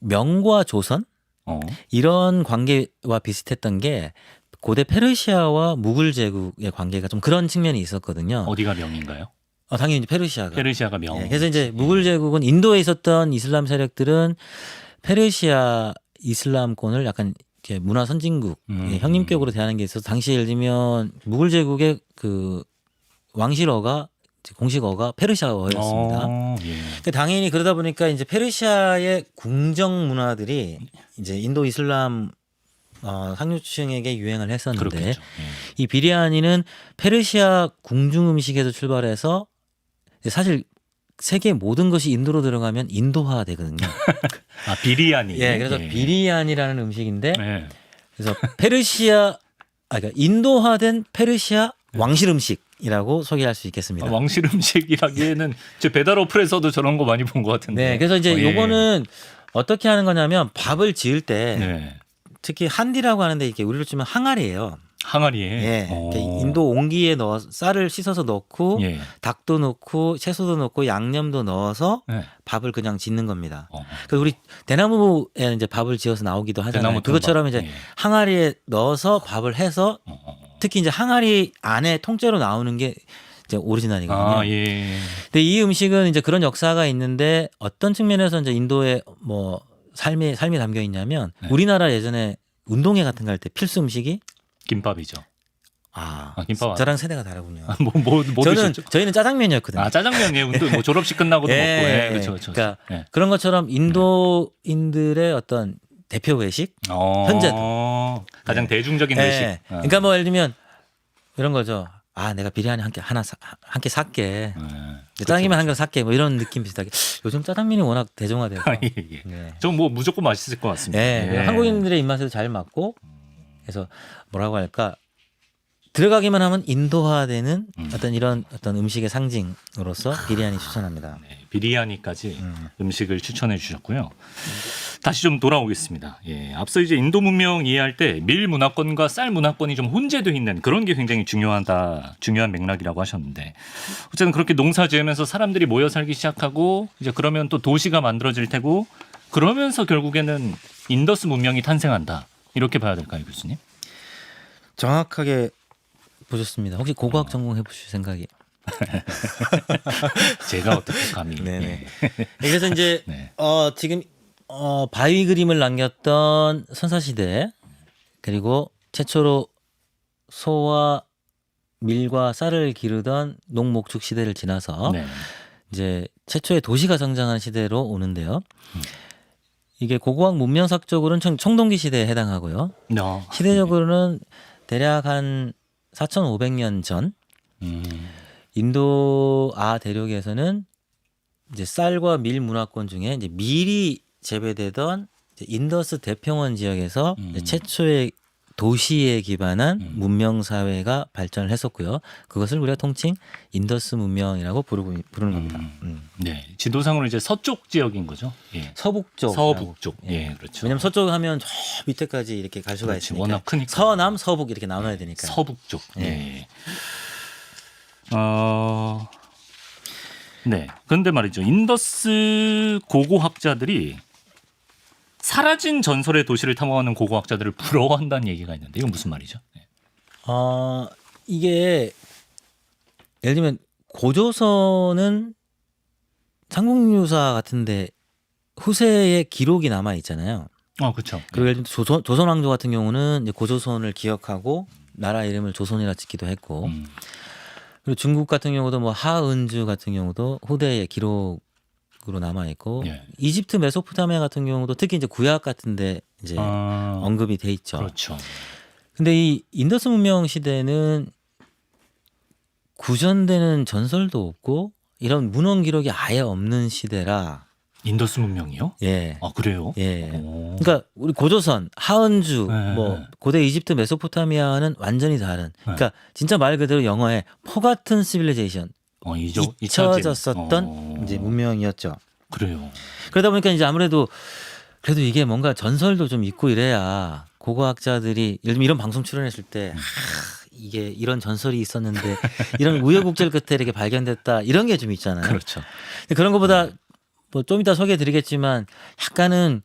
Speaker 2: 명과 조선 이런 관계와 비슷했던 게 고대 페르시아와 무굴 제국의 관계가 좀 그런 측면이 있었거든요.
Speaker 1: 어디가 명인가요?
Speaker 2: 당연히 이제 페르시아가.
Speaker 1: 페르시아가 명.
Speaker 2: 그래서 이제 무굴 제국은 인도에 있었던 이슬람 세력들은 페르시아 이슬람권을 약간 이렇게 문화 선진국 형님격으로 대하는 게 있어서 당시에 예를 들면 무굴 제국의 그 왕실어가 공식어가 페르시아어였습니다.
Speaker 1: 예.
Speaker 2: 그러니까 당연히 그러다 보니까 이제 페르시아의 궁정 문화들이 이제 인도 이슬람 상류층에게 유행을 했었는데
Speaker 1: 그렇겠죠.
Speaker 2: 이 비리아니는 페르시아 궁중 음식에서 출발해서 사실 세계 모든 것이 인도로 들어가면 인도화 되거든요.
Speaker 1: 비리아니.
Speaker 2: 예, 그래서 비리아니라는 음식인데
Speaker 1: 예.
Speaker 2: 그래서 그러니까 인도화된 페르시아 왕실 음식이라고 소개할 수 있겠습니다.
Speaker 1: 왕실 음식이라기에는 제 배달 어플에서도 저런 거 많이 본 것 같은데.
Speaker 2: 네, 그래서 이제 요거는 어떻게 하는 거냐면 밥을 지을 때
Speaker 1: 네.
Speaker 2: 특히 한디라고 하는데 이게 우리로 치면 항아리예요.
Speaker 1: 항아리에.
Speaker 2: 예, 이렇게 인도 옹기에 넣어 쌀을 씻어서 넣고
Speaker 1: 예.
Speaker 2: 닭도 넣고 채소도 넣고 양념도 넣어서
Speaker 1: 네.
Speaker 2: 밥을 그냥 짓는 겁니다. 그 우리 대나무에 이제 밥을 지어서 나오기도 하잖아요.
Speaker 1: 대나무
Speaker 2: 그것처럼
Speaker 1: 통밥.
Speaker 2: 이제
Speaker 1: 예.
Speaker 2: 항아리에 넣어서 밥을 해서 특히 이제 항아리 안에 통째로 나오는 게 이제 오리지널이거든요.
Speaker 1: 예.
Speaker 2: 근데 이 음식은 이제 그런 역사가 있는데 어떤 측면에서 이제 인도의 뭐 삶이 담겨 있냐면 우리나라 예전에 운동회 같은 거 할 때 필수 음식이
Speaker 1: 김밥이죠. 김밥.
Speaker 2: 저랑 세대가 다르군요.
Speaker 1: 뭐 드셨죠?
Speaker 2: 저희는 짜장면이었거든요.
Speaker 1: 짜장면이에 운동 뭐 졸업식 끝나고도 먹고. 예, 그렇죠.
Speaker 2: 그러니까 그런 것처럼 인도인들의 어떤 대표 외식 현재도
Speaker 1: 가장 대중적인 외식.
Speaker 2: 그러니까 뭐 예를 들면 이런 거죠. 내가 비리아니 한 개 살게. 짜장면 한 개 살게. 뭐 이런 느낌 비슷하게. 요즘 짜장면이 워낙 대중화돼서.
Speaker 1: 예. 전 뭐 무조건 맛있을 것 같습니다.
Speaker 2: 한국인들의 입맛에도 잘 맞고. 그래서 뭐라고 할까? 들어가기만 하면 인도화되는 어떤 음식의 상징으로서 비리아니 추천합니다.
Speaker 1: 네, 비리아니까지 음식을 추천해 주셨고요. 다시 좀 돌아오겠습니다. 예, 앞서 이제 인도 문명 이해할 때 밀 문화권과 쌀 문화권이 좀 혼재되어 있는 그런 게 굉장히 중요한 맥락이라고 하셨는데 어쨌든 그렇게 농사 지으면서 사람들이 모여 살기 시작하고 이제 그러면 또 도시가 만들어질 테고 그러면서 결국에는 인더스 문명이 탄생한다. 이렇게 봐야 될까요, 교수님?
Speaker 2: 정확하게 보셨습니다. 혹시 고고학 전공해 보실 생각이?
Speaker 1: 제가 어떻게 감히?
Speaker 2: 네네. 그래서 이제
Speaker 1: 네.
Speaker 2: 지금 바위 그림을 남겼던 선사시대 그리고 최초로 소와 밀과 쌀을 기르던 농목축 시대를 지나서
Speaker 1: 네.
Speaker 2: 이제 최초의 도시가 성장한 시대로 오는데요. 이게 고고학 문명학적으로는 청동기 시대에 해당하고요. 시대적으로는 대략 한 4,500년 전 인도 대륙에서는 이제 쌀과 밀 문화권 중에 이제 밀이 재배되던 이제 인더스 대평원 지역에서 이제 최초의 도시에 기반한 문명 사회가 발전을 했었고요. 그것을 우리가 통칭 인더스 문명이라고 부르는 겁니다.
Speaker 1: 네, 지도상으로 이제 서쪽 지역인 거죠. 예. 서북쪽. 예, 그렇죠.
Speaker 2: 왜냐하면 서쪽 하면 저 밑에까지 이렇게 갈 수가 있으니까.
Speaker 1: 워낙 크니까.
Speaker 2: 서남, 서북 이렇게 나눠야 되니까.
Speaker 1: 서북쪽. 예. 네. 그런데 말이죠. 인더스 고고학자들이 사라진 전설의 도시를 탐험하는 고고학자들을 부러워한다는 얘기가 있는데 이건 무슨 말이죠? 네.
Speaker 2: 이게 예를 들면 고조선은 삼국유사 같은데 후세의 기록이 남아 있잖아요.
Speaker 1: 그렇죠.
Speaker 2: 그리고 예를 들면 조선 왕조 같은 경우는 이제 고조선을 기억하고 나라 이름을 조선이라 짓기도 했고, 그리고 중국 같은 경우도 뭐 하은주 같은 경우도 후대의 기록으로 남아 있고,
Speaker 1: 예.
Speaker 2: 이집트 메소포타미아 같은 경우도 특히 이제 구약 같은데 이제 언급이 돼 있죠.
Speaker 1: 그렇죠.
Speaker 2: 근데 이 인더스 문명 시대는 구전되는 전설도 없고 이런 문헌 기록이 아예 없는 시대라.
Speaker 1: 인더스 문명이요?
Speaker 2: 예.
Speaker 1: 그래요?
Speaker 2: 예.
Speaker 1: 오.
Speaker 2: 그러니까 우리 고조선, 하은주,
Speaker 1: 네.
Speaker 2: 뭐 고대 이집트 메소포타미아는 완전히 다른. 그러니까 진짜 말 그대로 영어에 포같은 시빌리제이션, 잊혀졌었던 이제 문명이었죠.
Speaker 1: 그래요.
Speaker 2: 그러다 보니까 이제 아무래도 그래도 이게 뭔가 전설도 좀 있고 이래야 고고학자들이 예를 들면 이런 방송 출연했을 때 이게 이런 전설이 있었는데 이런 우여곡절 끝에 이렇게 발견됐다 이런 게 좀 있잖아요.
Speaker 1: 그렇죠.
Speaker 2: 근데 그런 것보다 뭐 좀 이따 소개해드리겠지만 약간은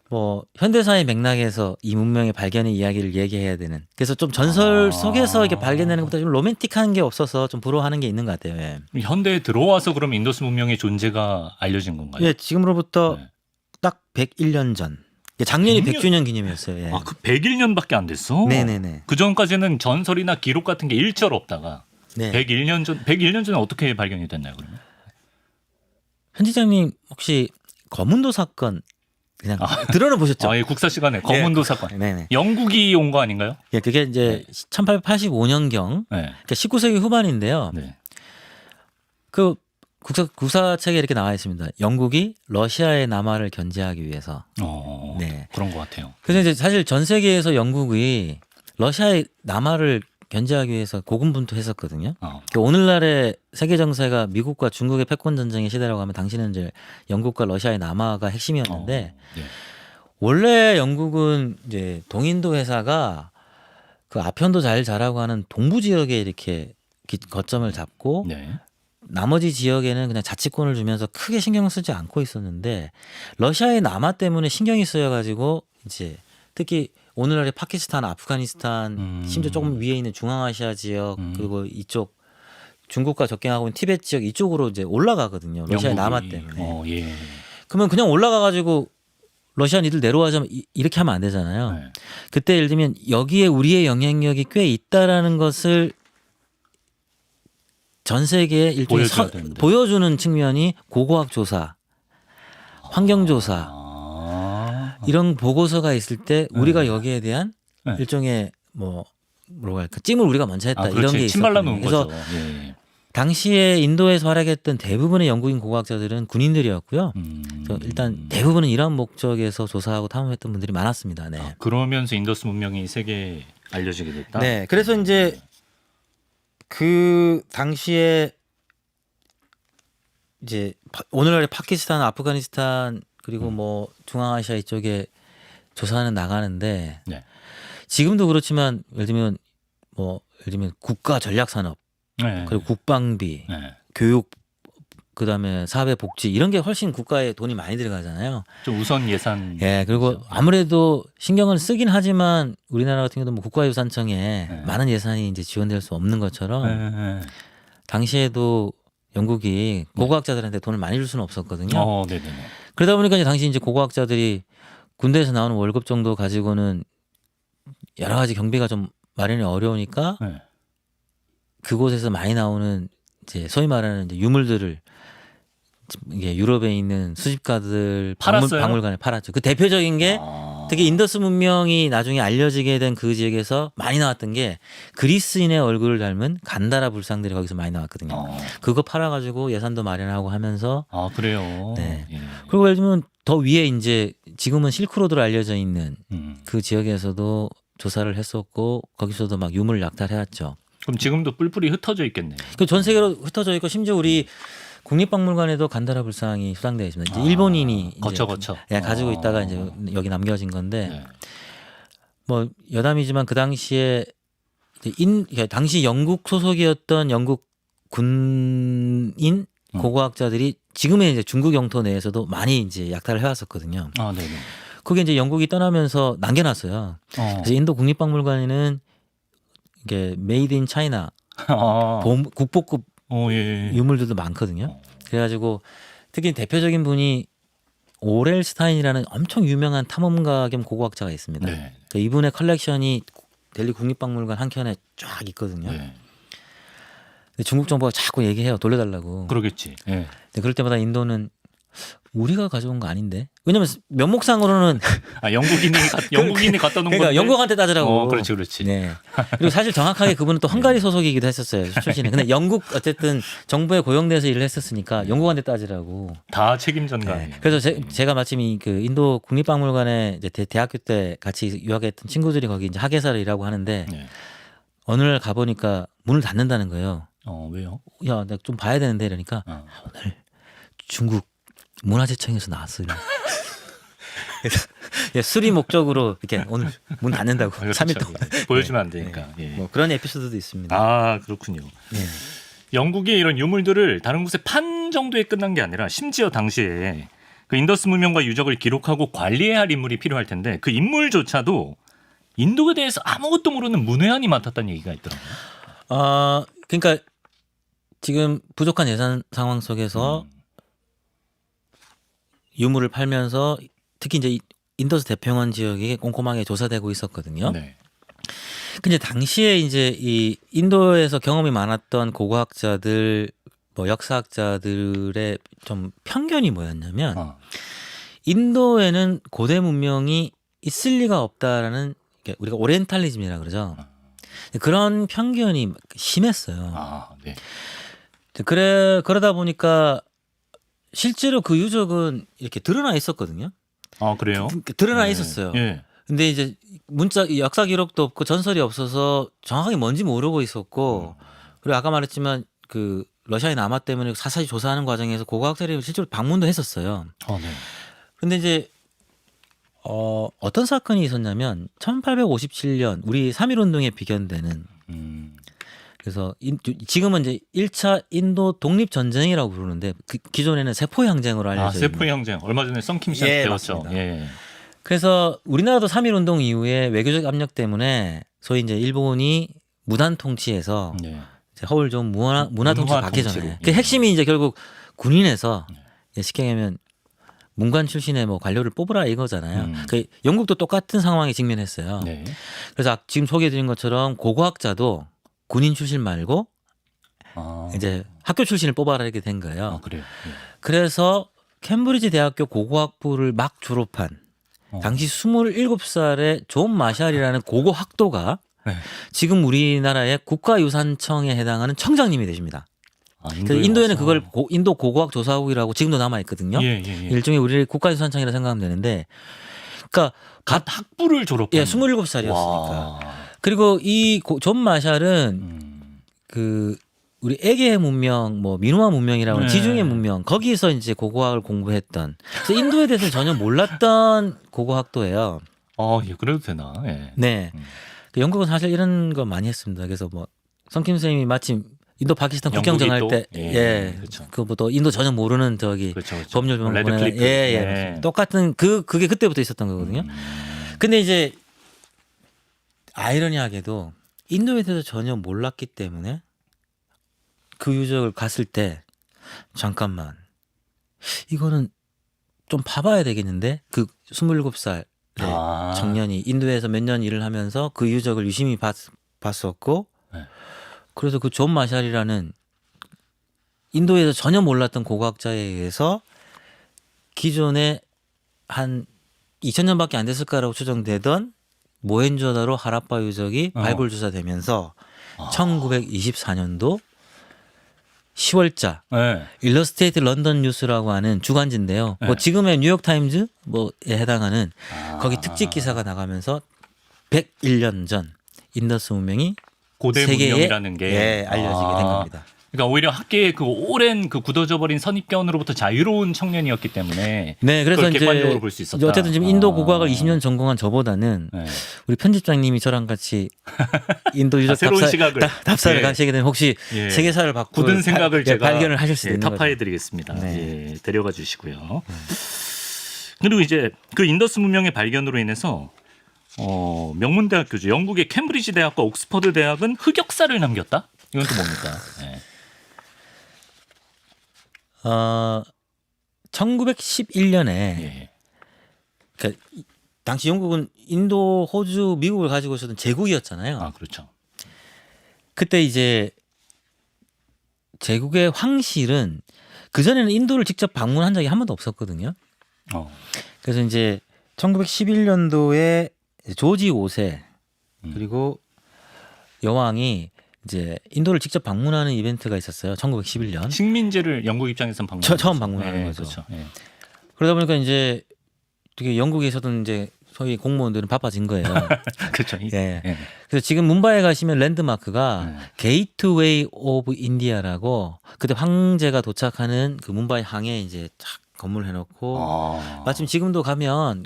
Speaker 2: 뭐 현대사의 맥락에서 이 문명의 발견의 이야기를 얘기해야 되는. 그래서 좀 전설 속에서 이렇게 발견되는 것보다 좀 로맨틱한 게 없어서 좀 부러워하는 게 있는 것 같아요. 예.
Speaker 1: 현대에 들어와서 그럼 인더스 문명의 존재가 알려진 건가요?
Speaker 2: 예, 지금으로부터
Speaker 1: 네.
Speaker 2: 딱 101년 전. 작년이
Speaker 1: 100년?
Speaker 2: 100주년 기념이었어요. 예.
Speaker 1: 그 101년밖에 안 됐어?
Speaker 2: 네네네.
Speaker 1: 그 전까지는 전설이나 기록 같은 게 일절 없다가
Speaker 2: 네.
Speaker 1: 101년 전에 어떻게 발견이 됐나요, 그러면?
Speaker 2: 현 지장님 혹시 검은도 사건 그냥 들어는 보셨죠?
Speaker 1: 예, 국사 시간에 검은도 사건.
Speaker 2: 네네.
Speaker 1: 영국이 온 거 아닌가요?
Speaker 2: 예, 그게 이제 1885년경,
Speaker 1: 네.
Speaker 2: 그러니까 19세기 후반인데요.
Speaker 1: 네.
Speaker 2: 그 국사책에 이렇게 나와 있습니다. 영국이 러시아의 남하를 견제하기 위해서. 네.
Speaker 1: 그런 것 같아요.
Speaker 2: 그래서 이제 사실 전 세계에서 영국이 러시아의 남하를 견제하기 위해서 고군분투했었거든요. 그러니까 오늘날의 세계 정세가 미국과 중국의 패권 전쟁의 시대라고 하면 당시는 이제 영국과 러시아의 남하가 핵심이었는데
Speaker 1: 네.
Speaker 2: 원래 영국은 이제 동인도 회사가 그 아편도 잘 자라고 하는 동부 지역에 이렇게 거점을 잡고
Speaker 1: 네.
Speaker 2: 나머지 지역에는 그냥 자치권을 주면서 크게 신경을 쓰지 않고 있었는데 러시아의 남하 때문에 신경이 쓰여가지고 이제 특히 오늘날의 파키스탄, 아프가니스탄, 심지어 조금 위에 있는 중앙아시아 지역 그리고 이쪽 중국과 접경하고 있는 티베트 지역 이쪽으로 이제 올라가거든요. 러시아의 남하 때문에.
Speaker 1: 예.
Speaker 2: 그러면 그냥 올라가가지고 러시아 니들 내려와자 이렇게 하면 안 되잖아요.
Speaker 1: 네.
Speaker 2: 그때 예를 들면 여기에 우리의 영향력이 꽤 있다라는 것을 전 세계에 일종의 보여주는 측면이 고고학 조사, 환경 조사 이런 보고서가 있을 때 우리가 여기에 대한 일종의 뭐라고 할까 찜을 우리가 먼저 했다 이런 게 있었거든요. 그래서 당시에 인도에서 활약했던 대부분의 영국인 고고학자들은 군인들이었고요. 그래서 일단 대부분은 이러한 목적에서 조사하고 탐험했던 분들이 많았습니다. 네.
Speaker 1: 그러면서 인더스 문명이 세계에 알려지게 됐다.
Speaker 2: 네, 그래서 이제 그 당시에 이제 오늘날의 파키스탄, 아프가니스탄 그리고 뭐 중앙아시아 이쪽에 조사는 나가는데
Speaker 1: 네.
Speaker 2: 지금도 그렇지만 예를 들면 국가 전략 산업
Speaker 1: 네.
Speaker 2: 그리고 국방비,
Speaker 1: 네.
Speaker 2: 교육 그다음에 사회 복지 이런 게 훨씬 국가에 돈이 많이 들어가잖아요.
Speaker 1: 좀 우선 예산.
Speaker 2: 예, 그리고 아무래도 신경을 쓰긴 하지만 우리나라 같은 경우도 뭐 국가유산청에 많은 예산이 이제 지원될 수 없는 것처럼 당시에도 영국이 고고학자들한테 돈을 많이 줄 수는 없었거든요.
Speaker 1: 네네네.
Speaker 2: 그러다 보니까 이제 당시 이제 고고학자들이 군대에서 나오는 월급 정도 가지고는 여러 가지 경비가 좀 마련이 어려우니까 그곳에서 많이 나오는 이제 소위 말하는 이제 유물들을 이게 유럽에 있는 수집가들 박물관에 팔았죠. 그 대표적인 게 특히 인더스 문명이 나중에 알려지게 된 그 지역에서 많이 나왔던 게 그리스인의 얼굴을 닮은 간다라 불상들이 거기서 많이 나왔거든요. 그거 팔아가지고 예산도 마련하고 하면서.
Speaker 1: 그래요.
Speaker 2: 네. 예. 그리고 예를 들면 더 위에 이제 지금은 실크로드로 알려져 있는 그 지역에서도 조사를 했었고 거기서도 막 유물 약탈해왔죠.
Speaker 1: 그럼 지금도 뿔뿔이 흩어져 있겠네요.
Speaker 2: 그 전 세계로 흩어져 있고 심지어 우리 국립박물관에도 간다라 불상이 수상되어 있습니다. 이제 일본인이
Speaker 1: 거쳐.
Speaker 2: 가지고 있다가 이제 여기 남겨진 건데 뭐 여담이지만 그 당시에 당시 영국 소속이었던 영국 군인 고고학자들이 지금의 이제 중국 영토 내에서도 많이 이제 약탈을 해왔었거든요.
Speaker 1: 네네.
Speaker 2: 그게 이제 영국이 떠나면서 남겨놨어요. 그래서 인도 국립박물관에는 이게 메이드 인 차이나 국보급
Speaker 1: 예.
Speaker 2: 유물들도 많거든요. 그래가지고 특히 대표적인 분이 오렐 스타인이라는 엄청 유명한 탐험가 겸 고고학자가 있습니다.
Speaker 1: 네.
Speaker 2: 그 이분의 컬렉션이 델리 국립박물관 한 켠에 쫙 있거든요.
Speaker 1: 네.
Speaker 2: 근데 중국 정부가 자꾸 얘기해요. 돌려달라고.
Speaker 1: 그러겠지. 예.
Speaker 2: 근데 그럴 때마다 인도는 우리가 가져온 거 아닌데. 왜냐면 면목상으로는
Speaker 1: 영국인이 갖다 놓은
Speaker 2: 그러니까
Speaker 1: 건데.
Speaker 2: 영국한테 따지라고.
Speaker 1: 그렇지, 그렇지.
Speaker 2: 네. 그리고 사실 정확하게 그분은 또 헝가리 소속이기도 했었어요. 출신이. 근데 영국 어쨌든 정부에 고용돼서 일을 했었으니까 영국한테 따지라고.
Speaker 1: 다 책임전가.
Speaker 2: 네. 그래서 제가 마침 그 인도 국립박물관에 이제 대학교 때 같이 유학했던 친구들이 거기 이제 학예사를 일하고 하는데
Speaker 1: 네.
Speaker 2: 어느 날 가보니까 문을 닫는다는 거예요.
Speaker 1: 왜요?
Speaker 2: 야, 내가 좀 봐야 되는데 이러니까 오늘 중국 문화재청에서 나왔어요. 그래서 수리 목적으로 이렇게 오늘 문 닫는다고 3일 동안
Speaker 1: 보여주면 안 되니까.
Speaker 2: 네.
Speaker 1: 예.
Speaker 2: 뭐 그런 에피소드도 있습니다.
Speaker 1: 아 그렇군요.
Speaker 2: 네.
Speaker 1: 영국이 이런 유물들을 다른 곳에 판 정도에 끝난 게 아니라 심지어 당시에 그 인더스 문명과 유적을 기록하고 관리해야 할 인물이 필요할 텐데 그 인물조차도 인도에 대해서 아무것도 모르는 문외한이 맡았다는 얘기가 있더라고요.
Speaker 2: 그러니까 지금 부족한 예산 상황 속에서 유물을 팔면서 특히 이제 인더스 대평원 지역이 꼼꼼하게 조사되고 있었거든요.
Speaker 1: 네.
Speaker 2: 근데 당시에 이제 이 인도에서 경험이 많았던 고고학자들, 뭐 역사학자들의 좀 편견이 뭐였냐면 인도에는 고대 문명이 있을 리가 없다라는 우리가 오리엔탈리즘이라 그러죠. 그런 편견이 심했어요.
Speaker 1: 네.
Speaker 2: 그러다 보니까 실제로 그 유적은 이렇게 드러나 있었거든요.
Speaker 1: 그래요?
Speaker 2: 드러나
Speaker 1: 네.
Speaker 2: 있었어요.
Speaker 1: 예.
Speaker 2: 근데 이제 역사 기록도 없고 전설이 없어서 정확하게 뭔지 모르고 있었고 그리고 아까 말했지만 그 러시아의 남하 때문에 사사히 조사하는 과정에서 고고학자들이 실제로 방문도 했었어요.
Speaker 1: 네.
Speaker 2: 근데 이제 어떤 사건이 있었냐면 1857년 우리 3.1운동에 비견되는 그래서 지금은 이제 1차 인도 독립전쟁이라고 부르는데 기존에는 세포항쟁으로 알려져 있는.
Speaker 1: 세포항쟁. 얼마 전에 썬킴 씨한테 배웠죠.
Speaker 2: 맞습니다.
Speaker 1: 예.
Speaker 2: 그래서 우리나라도 3.1운동 이후에 외교적 압력 때문에 소위 이제 일본이 무단 통치해서
Speaker 1: 네.
Speaker 2: 이제 허울 좀 문화 통치로 받기
Speaker 1: 통치로.
Speaker 2: 전에 그 핵심이 이제 결국 군인에서 쉽게 얘기하면 문관 출신의 뭐 관료를 뽑으라 이거잖아요. 그 영국도 똑같은 상황에 직면했어요.
Speaker 1: 네.
Speaker 2: 그래서 지금 소개해드린 것처럼 고고학자도 군인 출신 말고 이제 학교 출신을 뽑아라 이렇게 된 거예요.
Speaker 1: 그래요. 예.
Speaker 2: 그래서 캠브리지 대학교 고고학부를 막 졸업한 당시 27살의 존 마샬이라는 고고 학도가
Speaker 1: 네.
Speaker 2: 지금 우리나라의 국가유산청에 해당하는 청장님이 되십니다. 그래서 인도에는 그걸 인도 고고학 조사국이라고 지금도 남아 있거든요.
Speaker 1: 예.
Speaker 2: 일종의 우리 국가유산청이라 생각하면 되는데, 그러니까
Speaker 1: 학부를 졸업한.
Speaker 2: 27살이었으니까. 그리고 이 존 마샬은 그 우리 에게 문명, 뭐 미누아 문명이라고 하는 지중해 문명 거기서 이제 고고학을 공부했던. 그래서 인도에 대해서 전혀 몰랐던 고고학도예요.
Speaker 1: 예, 그래도 되나? 예.
Speaker 2: 네. 그 영국은 사실 이런 거 많이 했습니다. 그래서 뭐 성킴 선생님이 마침 인도 파키스탄 국경 정할 때,
Speaker 1: 그렇죠.
Speaker 2: 그뭐 인도 전혀 모르는 저기
Speaker 1: 그렇죠.
Speaker 2: 법률
Speaker 1: 레드클리프.
Speaker 2: 똑같은 그게 그때부터 있었던 거거든요. 근데 이제 아이러니하게도 인도에 대해서 전혀 몰랐기 때문에 그 유적을 갔을 때 잠깐만 이거는 좀 봐봐야 되겠는데 그 27살 청년이 인도에서 몇 년 일을 하면서 그 유적을 유심히 봤었고 그래서 그 존 마샬이라는 인도에서 전혀 몰랐던 고고학자에 의해서 기존에 한 2000년밖에 안 됐을까라고 추정되던 모헨조다로 하라파 유적이 발굴 조사되면서 1924년도 10월자 일러스트레이트 런던 뉴스라고 하는 주간지인데요. 뭐 지금의 뉴욕 타임즈 뭐에 해당하는 거기 특집 기사가 나가면서 101년 전 인더스 문명이
Speaker 1: 고대
Speaker 2: 세계에
Speaker 1: 문명이라는 게
Speaker 2: 알려지게 된 겁니다.
Speaker 1: 그러니까 오히려 학계의 그 오랜 그 굳어져버린 선입견으로부터 자유로운 청년이었기 때문에
Speaker 2: 네, 그래서 이제
Speaker 1: 객관적으로 볼 수 있었다.
Speaker 2: 어쨌든 지금 인도 고고학을 20년 전공한 저보다는 우리 편집장님이 저랑 같이 인도 유적
Speaker 1: 새로운 시각을
Speaker 2: 답사를 가시게 되면 혹시 세계사를 바꿀
Speaker 1: 굳은 생각을 제가
Speaker 2: 발견을 하실 수 있는 거죠.
Speaker 1: 타파해드리겠습니다. 데려가 주시고요. 그리고 이제 그 인더스 문명의 발견으로 인해서 명문대학교죠. 영국의 캠브리지 대학과 옥스퍼드 대학은 흑역사를 남겼다. 이건 또 뭡니까? 네.
Speaker 2: 1911년에
Speaker 1: 예.
Speaker 2: 그러니까 당시 영국은 인도, 호주, 미국을 가지고 있었던 제국이었잖아요.
Speaker 1: 아 그렇죠.
Speaker 2: 그때 이제 제국의 황실은 그 전에는 인도를 직접 방문한 적이 한 번도 없었거든요. 그래서 이제 1911년도에 조지 5세 그리고 여왕이 이제 인도를 직접 방문하는 이벤트가 있었어요. 1911년.
Speaker 1: 식민지를 영국 입장에서는
Speaker 2: 처음 방문하는 거죠.
Speaker 1: 그렇죠. 예.
Speaker 2: 그러다 보니까 이제 되게 영국에서는 이제 소위 공무원들은 바빠진 거예요.
Speaker 1: 그렇죠.
Speaker 2: 예.
Speaker 1: 예.
Speaker 2: 그래서 지금 뭄바이에 가시면 랜드마크가
Speaker 1: 네.
Speaker 2: 게이트웨이 오브 인디아라고 그때 황제가 도착하는 그 뭄바이 항에 이제 탁 건물 해놓고 마침 지금도 가면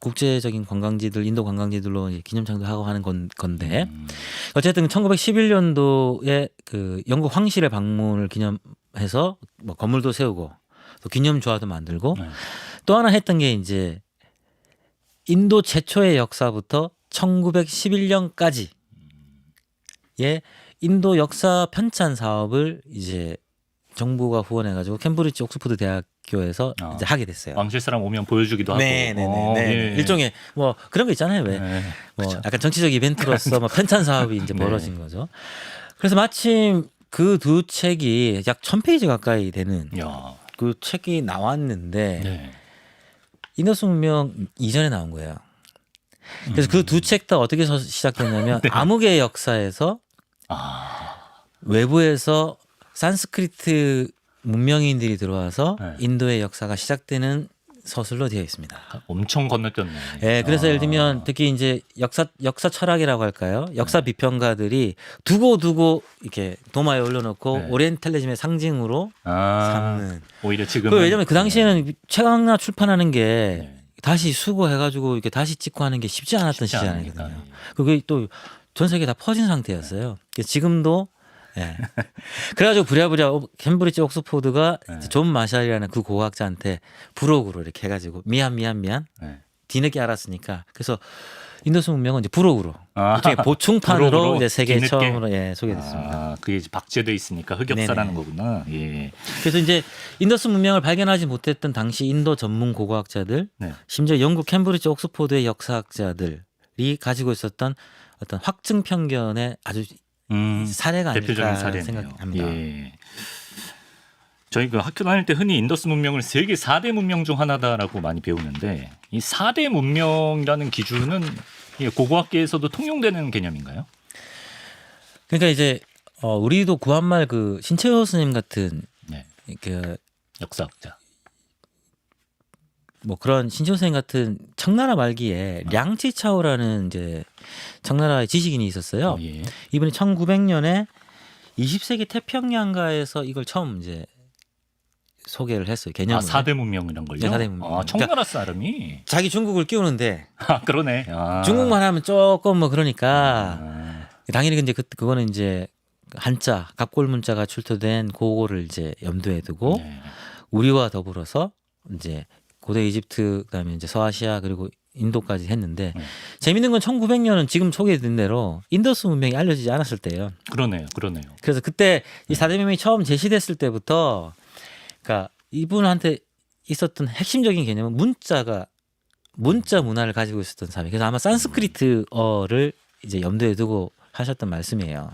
Speaker 2: 국제적인 관광지들, 인도 관광지들로 이제 기념창도 하고 하는 건데 어쨌든 1911년도에 그 영국 황실의 방문을 기념해서 뭐 건물도 세우고 또 기념주화도 만들고
Speaker 1: 네.
Speaker 2: 또 하나 했던 게 이제 인도 최초의 역사부터 1911년까지의 인도 역사 편찬 사업을 이제 정부가 후원해가지고 캠브리지 옥스퍼드 대학교에서 이제 하게 됐어요.
Speaker 1: 왕실 사람 오면 보여주기도 하고.
Speaker 2: 네. 일종의 뭐 그런 거 있잖아요. 왜?
Speaker 1: 네.
Speaker 2: 뭐
Speaker 1: 그렇죠.
Speaker 2: 약간 정치적 이벤트로서 뭐 편찬 사업이 이제
Speaker 1: 네.
Speaker 2: 벌어진 거죠. 그래서 마침 그 두 책이 약 1000페이지 가까이 되는
Speaker 1: 야.
Speaker 2: 그 책이 나왔는데
Speaker 1: 네.
Speaker 2: 인더스 문명 이전에 나온 거예요. 그래서 그 두 책 다 어떻게 시작됐냐면
Speaker 1: 네.
Speaker 2: 암흑의 역사에서 외부에서 산스크리트 문명인들이 들어와서
Speaker 1: 네.
Speaker 2: 인도의 역사가 시작되는 서술로 되어 있습니다.
Speaker 1: 엄청 건너뛰었네.
Speaker 2: 예, 그래서 예를 들면 특히 이제 역사 철학이라고 할까요? 역사 비평가들이 두고 이렇게 도마에 올려놓고
Speaker 1: 네.
Speaker 2: 오리엔탈리즘의 상징으로 삼는.
Speaker 1: 오히려 지금
Speaker 2: 왜냐면 그 당시에는 책 하나 출판하는 게
Speaker 1: 네.
Speaker 2: 다시 수고해가지고 이렇게 다시 찍고 하는 게 쉽지 않았던
Speaker 1: 쉽지
Speaker 2: 시절이거든요.
Speaker 1: 않으니까.
Speaker 2: 그게 또 전 세계 다 퍼진 상태였어요. 지금도 예. 그래가지고 부랴부랴 캠브리지 옥스포드가
Speaker 1: 네.
Speaker 2: 존 마샬이라는 그 고고학자한테 부록으로 이렇게 해가지고 미안
Speaker 1: 네.
Speaker 2: 뒤늦게 알았으니까 그래서 인더스 문명은 이제 부록으로 일종의
Speaker 1: 부록으로
Speaker 2: 보충판으로 이제 세계
Speaker 1: 뒤늦게?
Speaker 2: 처음으로 소개됐습니다.
Speaker 1: 그게 이제 박제돼 있으니까 흑역사라는
Speaker 2: 네네.
Speaker 1: 거구나. 예.
Speaker 2: 그래서 이제 인더스 문명을 발견하지 못했던 당시 인도 전문 고고학자들,
Speaker 1: 네.
Speaker 2: 심지어 영국 캠브리지 옥스포드의 역사학자들이 가지고 있었던 어떤 확증 편견의 아주 사례가
Speaker 1: 대표적인
Speaker 2: 아닐까
Speaker 1: 사례네요.
Speaker 2: 생각합니다.
Speaker 1: 예. 저희 그 학교 다닐 때 흔히 인더스 문명을 세계 4대 문명 중 하나다라고 많이 배우는데 이 4대 문명이라는 기준은 고고학계에서도 통용되는 개념인가요?
Speaker 2: 그러니까 이제 우리도 구한말 그 신채호 스님 같은
Speaker 1: 네.
Speaker 2: 그
Speaker 1: 역사학자.
Speaker 2: 뭐 그런 신채호 스님 같은 청나라 말기에 량치차오라는 이제 청나라의 지식인이 있었어요.
Speaker 1: 예.
Speaker 2: 이분이 1900년에 20세기 태평양가에서 이걸 처음 이제 소개를 했어요. 개념을.
Speaker 1: 4대 문명이란 걸요?
Speaker 2: 네, 4대 문명.
Speaker 1: 청나라 사람이.
Speaker 2: 자기 중국을 끼우는데
Speaker 1: 그러네.
Speaker 2: 중국만 하면 조금 뭐 그러니까 당연히 근데 그거는 이제 한자 갑골 문자가 출토된 그거를 이제 염두에 두고
Speaker 1: 네.
Speaker 2: 우리와 더불어서 이제 고대 이집트 그다음에 이제 서아시아 그리고 인도까지 했는데 재밌는 건 1900년은 지금 소개된 대로 인더스 문명이 알려지지 않았을 때예요.
Speaker 1: 그러네요.
Speaker 2: 그래서 그때 이 4대 문명이 처음 제시됐을 때부터 그러니까 이분한테 있었던 핵심적인 개념은 문자 문화를 가지고 있었던 사람이. 그래서 아마 산스크리트어를 이제 염두에 두고 하셨던 말씀이에요.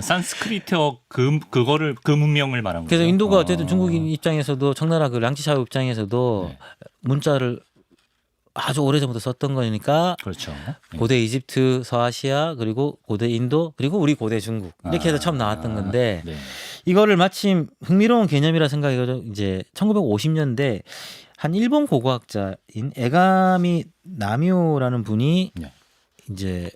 Speaker 1: 산스크리트어 그거를 그 문명을 말한 거예요.
Speaker 2: 그래서 인도가 어쨌든 중국인 입장에서도 청나라 그 량치샤오 입장에서도
Speaker 1: 네.
Speaker 2: 문자를 아주 오래전부터 썼던 거니까
Speaker 1: 그렇죠.
Speaker 2: 고대 이집트, 서아시아 그리고 고대 인도 그리고 우리 고대 중국 이렇게 해서 처음 나왔던 건데
Speaker 1: 네.
Speaker 2: 이거를 마침 흥미로운 개념이라 생각해서 이제 1950년대 한 일본 고고학자인 에가미 나미오라는 분이
Speaker 1: 네.
Speaker 2: 이제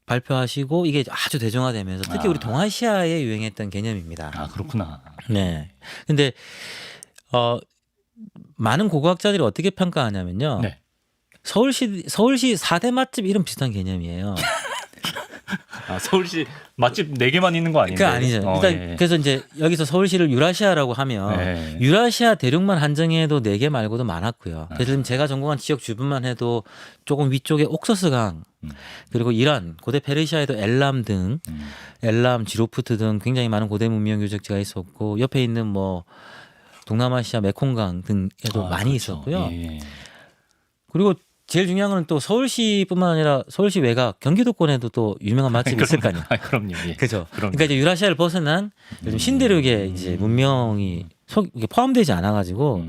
Speaker 2: 발표하시고 이게 아주 대중화되면서 특히 우리 동아시아에 유행했던 개념입니다.
Speaker 1: 그렇구나.
Speaker 2: 네. 근데 많은 고고학자들이 어떻게 평가하냐면요.
Speaker 1: 네.
Speaker 2: 서울시 4대 맛집 이런 비슷한 개념이에요.
Speaker 1: 아, 서울시 맛집 4개만 있는 거 아닌데?
Speaker 2: 그 아니죠. 일단
Speaker 1: 예.
Speaker 2: 그래서 이제 여기서 서울시를 유라시아라고 하면
Speaker 1: 예.
Speaker 2: 유라시아 대륙만 한정해도 4개 말고도 많았고요. 그래서 지금 제가 전공한 지역 주변만 해도 조금 위쪽에 옥서스강 그리고 이란, 고대 페르시아에도 엘람 등 엘람, 지로프트 등 굉장히 많은 고대 문명 유적지가 있었고 옆에 있는 뭐 동남아시아 메콩강 등에도 많이
Speaker 1: 그렇죠.
Speaker 2: 있었고요.
Speaker 1: 예.
Speaker 2: 그리고 제일 중요한 건 또 서울시뿐만 아니라 서울시 외곽 경기도권에도 또 유명한 맛집이 있을 거 아니에요.
Speaker 1: 그럼요. 예.
Speaker 2: 그죠.
Speaker 1: 그럼요.
Speaker 2: 그러니까 이제 유라시아를 벗어난 요즘 신대륙의 이제 문명이 이게 포함되지 않아가지고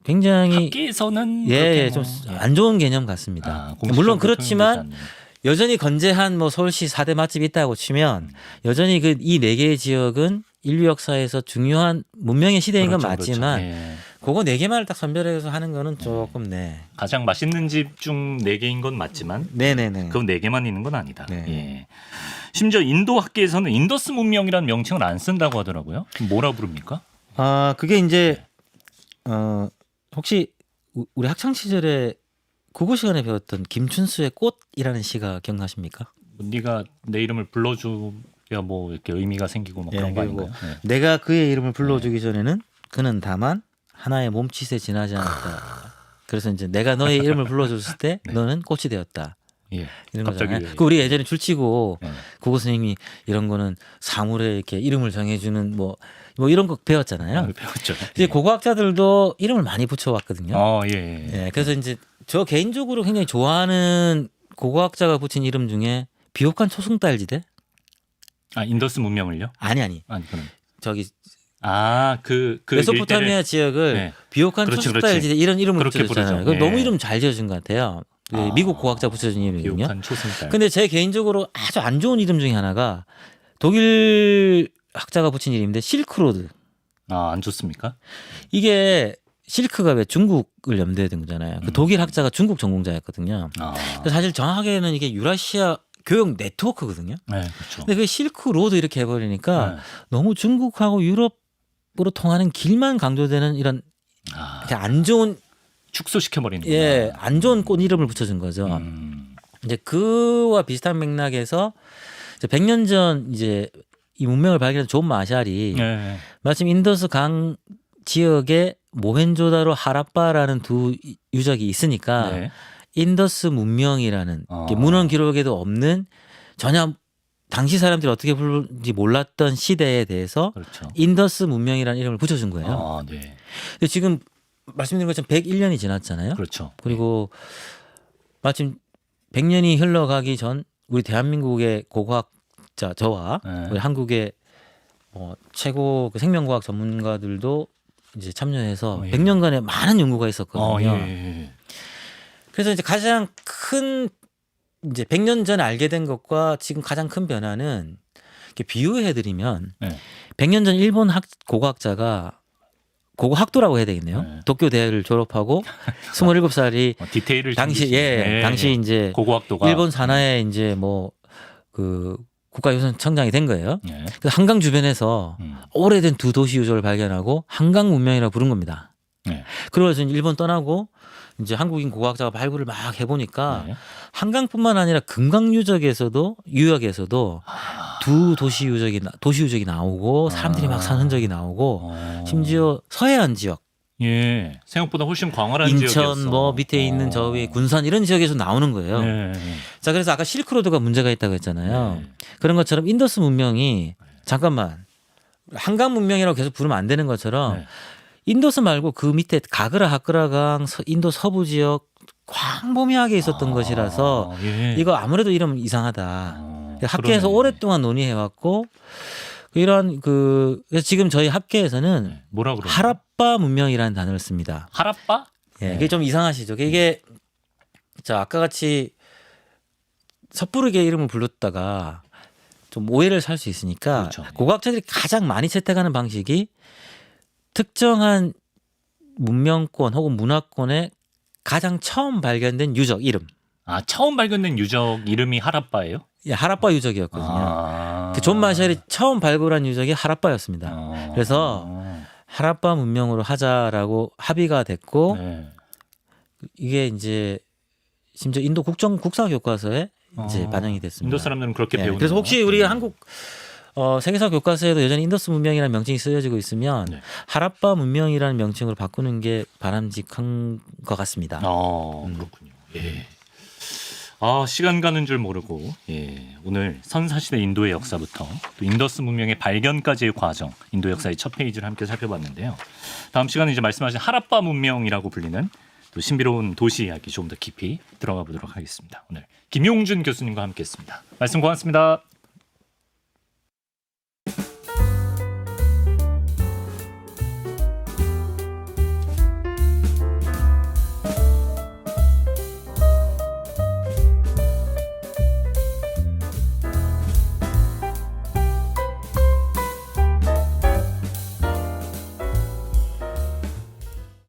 Speaker 2: 굉장히
Speaker 1: 학계에서는
Speaker 2: 예,
Speaker 1: 그렇게
Speaker 2: 좀
Speaker 1: 뭐, 예.
Speaker 2: 안 좋은 개념 같습니다.
Speaker 1: 공식적으로
Speaker 2: 물론
Speaker 1: 통용되지
Speaker 2: 그렇지만
Speaker 1: 않는.
Speaker 2: 여전히 건재한 뭐 서울시 4대 맛집이 있다고 치면 여전히 그 이 4개의 지역은 인류 역사에서 중요한 문명의 시대인 건
Speaker 1: 그렇죠,
Speaker 2: 맞지만
Speaker 1: 그렇죠. 예.
Speaker 2: 그거 4개만을 딱 선별해서 하는 거는 조금 네.
Speaker 1: 가장 맛있는 집 중 4개인 건 맞지만
Speaker 2: 네네네.
Speaker 1: 그 4개만 있는 건 아니다.
Speaker 2: 네.
Speaker 1: 예. 심지어 인도 학계에서는 인더스 문명이라는 명칭을 안 쓴다고 하더라고요. 뭐라 부릅니까?
Speaker 2: 아 그게 이제 혹시 우리 학창 시절에 국어 시간에 배웠던 김춘수의 꽃이라는 시가 기억나십니까?
Speaker 1: 네가 내 이름을 불러줘야 뭐 이렇게 의미가 생기고 뭐
Speaker 2: 예,
Speaker 1: 그런 거
Speaker 2: 그리고
Speaker 1: 아닌가요? 네.
Speaker 2: 내가 그의 이름을 불러주기 전에는 그는 다만 하나의 몸짓에 지나지 않았다. 그래서 이제 내가 너의 이름을 불러줬을 때 너는 꽃이 되었다.
Speaker 1: 예.
Speaker 2: 이런
Speaker 1: 갑자기
Speaker 2: 거잖아요. 그 우리 예전에 줄치고
Speaker 1: 예.
Speaker 2: 국어 선생님이 이런 거는 사물에 이렇게 이름을 정해주는 뭐 이런 거 배웠잖아요.
Speaker 1: 배웠죠.
Speaker 2: 이제 고고학자들도 이름을 많이 붙여왔거든요.
Speaker 1: 예.
Speaker 2: 예, 그래서 이제 저 개인적으로 굉장히 좋아하는 고고학자가 붙인 이름 중에 비옥한 초승달지대?
Speaker 1: 아 인더스 문명을요?
Speaker 2: 아니.
Speaker 1: 아니 그럼.
Speaker 2: 저기
Speaker 1: 그
Speaker 2: 메소포타미아 지역을
Speaker 1: 네.
Speaker 2: 비옥한
Speaker 1: 그렇지,
Speaker 2: 초승달지대 이런 이름을
Speaker 1: 그렇게
Speaker 2: 붙여줬잖아요.
Speaker 1: 부르죠. 예.
Speaker 2: 너무 이름 잘 지어준 것 같아요. 그 미국 고고학자 붙여준 이름이거든요.
Speaker 1: 비옥한 초승달.
Speaker 2: 근데 제 개인적으로 아주 안 좋은 이름 중에 하나가 독일 학자가 붙인 이름인데 실크로드.
Speaker 1: 안 좋습니까?
Speaker 2: 이게 실크가 왜 중국을 염두에 둔 거잖아요. 그 독일 학자가 중국 전공자였거든요. 그래서 사실 정확하게는 이게 유라시아 교육 네트워크거든요.
Speaker 1: 네, 그렇죠.
Speaker 2: 근데 그 실크로드 이렇게 해버리니까
Speaker 1: 네.
Speaker 2: 너무 중국하고 유럽으로 통하는 길만 강조되는 이런 안 좋은
Speaker 1: 축소시켜 버리는.
Speaker 2: 안 좋은 꽃 이름을 붙여준 거죠. 이제 그와 비슷한 맥락에서 이제 100년 전 이제 이 문명을 발견한 존 마샬이
Speaker 1: 네.
Speaker 2: 마침 인더스 강 지역에 모헨조다로 하라빠라는 두 유적이 있으니까
Speaker 1: 네.
Speaker 2: 인더스 문명이라는 문헌 기록에도 없는 전혀 당시 사람들이 어떻게 부르는지 몰랐던 시대에 대해서
Speaker 1: 그렇죠.
Speaker 2: 인더스 문명이라는 이름을 붙여준 거예요.
Speaker 1: 네.
Speaker 2: 근데 지금 말씀드린 것처럼 101년이 지났잖아요.
Speaker 1: 그렇죠.
Speaker 2: 그리고 마침 100년이 흘러가기 전 우리 대한민국의 고고학자 저와
Speaker 1: 네.
Speaker 2: 우리 한국의 최고 그 생명과학 전문가들도 이제 참여해서
Speaker 1: 예.
Speaker 2: 100년간의 많은 연구가 있었거든요.
Speaker 1: 예.
Speaker 2: 그래서 이제 가장 큰 이제 100년 전에 알게 된 것과 지금 가장 큰 변화는 이렇게 비유해드리면
Speaker 1: 네.
Speaker 2: 100년 전 일본 고고학자가 고고학도라고 해야 되겠네요.
Speaker 1: 네.
Speaker 2: 도쿄 대학을 졸업하고 27살이
Speaker 1: 디테일을
Speaker 2: 당시
Speaker 1: 챙기시네.
Speaker 2: 당시 이제
Speaker 1: 고고학도가
Speaker 2: 일본 산하에 이제 뭐 그 국가유산청장이 된 거예요.
Speaker 1: 네.
Speaker 2: 그래서 한강 주변에서 오래된 두 도시 유적을 발견하고 한강 문명이라고 부른 겁니다.
Speaker 1: 네.
Speaker 2: 그러고서 이제 일본 떠나고 이제 한국인 고고학자가 발굴을 막 해보니까
Speaker 1: 네.
Speaker 2: 한강뿐만 아니라 금강 유적에서도 두 도시 유적이 나오고 사람들이 막 사는 흔적이 나오고 심지어 서해안 지역
Speaker 1: 예. 생각보다 훨씬 광활한
Speaker 2: 인천
Speaker 1: 지역이었어.
Speaker 2: 뭐 밑에 있는 저 위 군산 이런 지역에서 나오는 거예요.
Speaker 1: 네.
Speaker 2: 자 그래서 아까 실크로드가 문제가 있다고 했잖아요.
Speaker 1: 네.
Speaker 2: 그런 것처럼 인더스 문명이 잠깐만 한강 문명이라고 계속 부르면 안 되는 것처럼
Speaker 1: 네.
Speaker 2: 인더스 말고 그 밑에 가그라 하끄라강 인도 서부 지역 광범위하게 있었던 것이라서
Speaker 1: 예.
Speaker 2: 이거 아무래도 이름 이상하다. 학계에서
Speaker 1: 그러네.
Speaker 2: 오랫동안 논의해왔고 이런 그래서 지금 저희 학계에서는
Speaker 1: 뭐라 그러나요?
Speaker 2: 하라빠 문명이라는 단어를 씁니다.
Speaker 1: 하라빠?
Speaker 2: 예, 이게 좀 이상하시죠? 이게 자 아까 같이 섣부르게 이름을 불렀다가 좀 오해를 살 수 있으니까
Speaker 1: 그렇죠.
Speaker 2: 고고학자들이 가장 많이 채택하는 방식이 특정한 문명권 혹은 문화권에 가장 처음 발견된 유적 이름.
Speaker 1: 처음 발견된 유적 이름이 하라빠예요?
Speaker 2: 예, 하라빠 유적이었거든요. 그 존 마샬이 처음 발굴한 유적이 하라빠였습니다. 그래서 하라빠 문명으로 하자라고 합의가 됐고
Speaker 1: 네.
Speaker 2: 이게 이제 심지어 인도 국사 교과서에 이제 반영이 됐습니다.
Speaker 1: 인도 사람들은 그렇게 배우는.
Speaker 2: 그래서 혹시 우리 한국 세계사 교과서에도 여전히 인더스 문명이라는 명칭이 쓰여지고 있으면
Speaker 1: 네.
Speaker 2: 하라파 문명이라는 명칭으로 바꾸는 게 바람직한 것 같습니다.
Speaker 1: 그렇군요. 예. 시간 가는 줄 모르고 오늘 선사시대 인도의 역사부터 또 인더스 문명의 발견까지의 과정, 인도 역사의 첫 페이지를 함께 살펴봤는데요. 다음 시간은 이제 말씀하신 하라파 문명이라고 불리는 또 신비로운 도시 이야기 조금 더 깊이 들어가 보도록 하겠습니다. 오늘 김용준 교수님과 함께했습니다. 말씀 고맙습니다.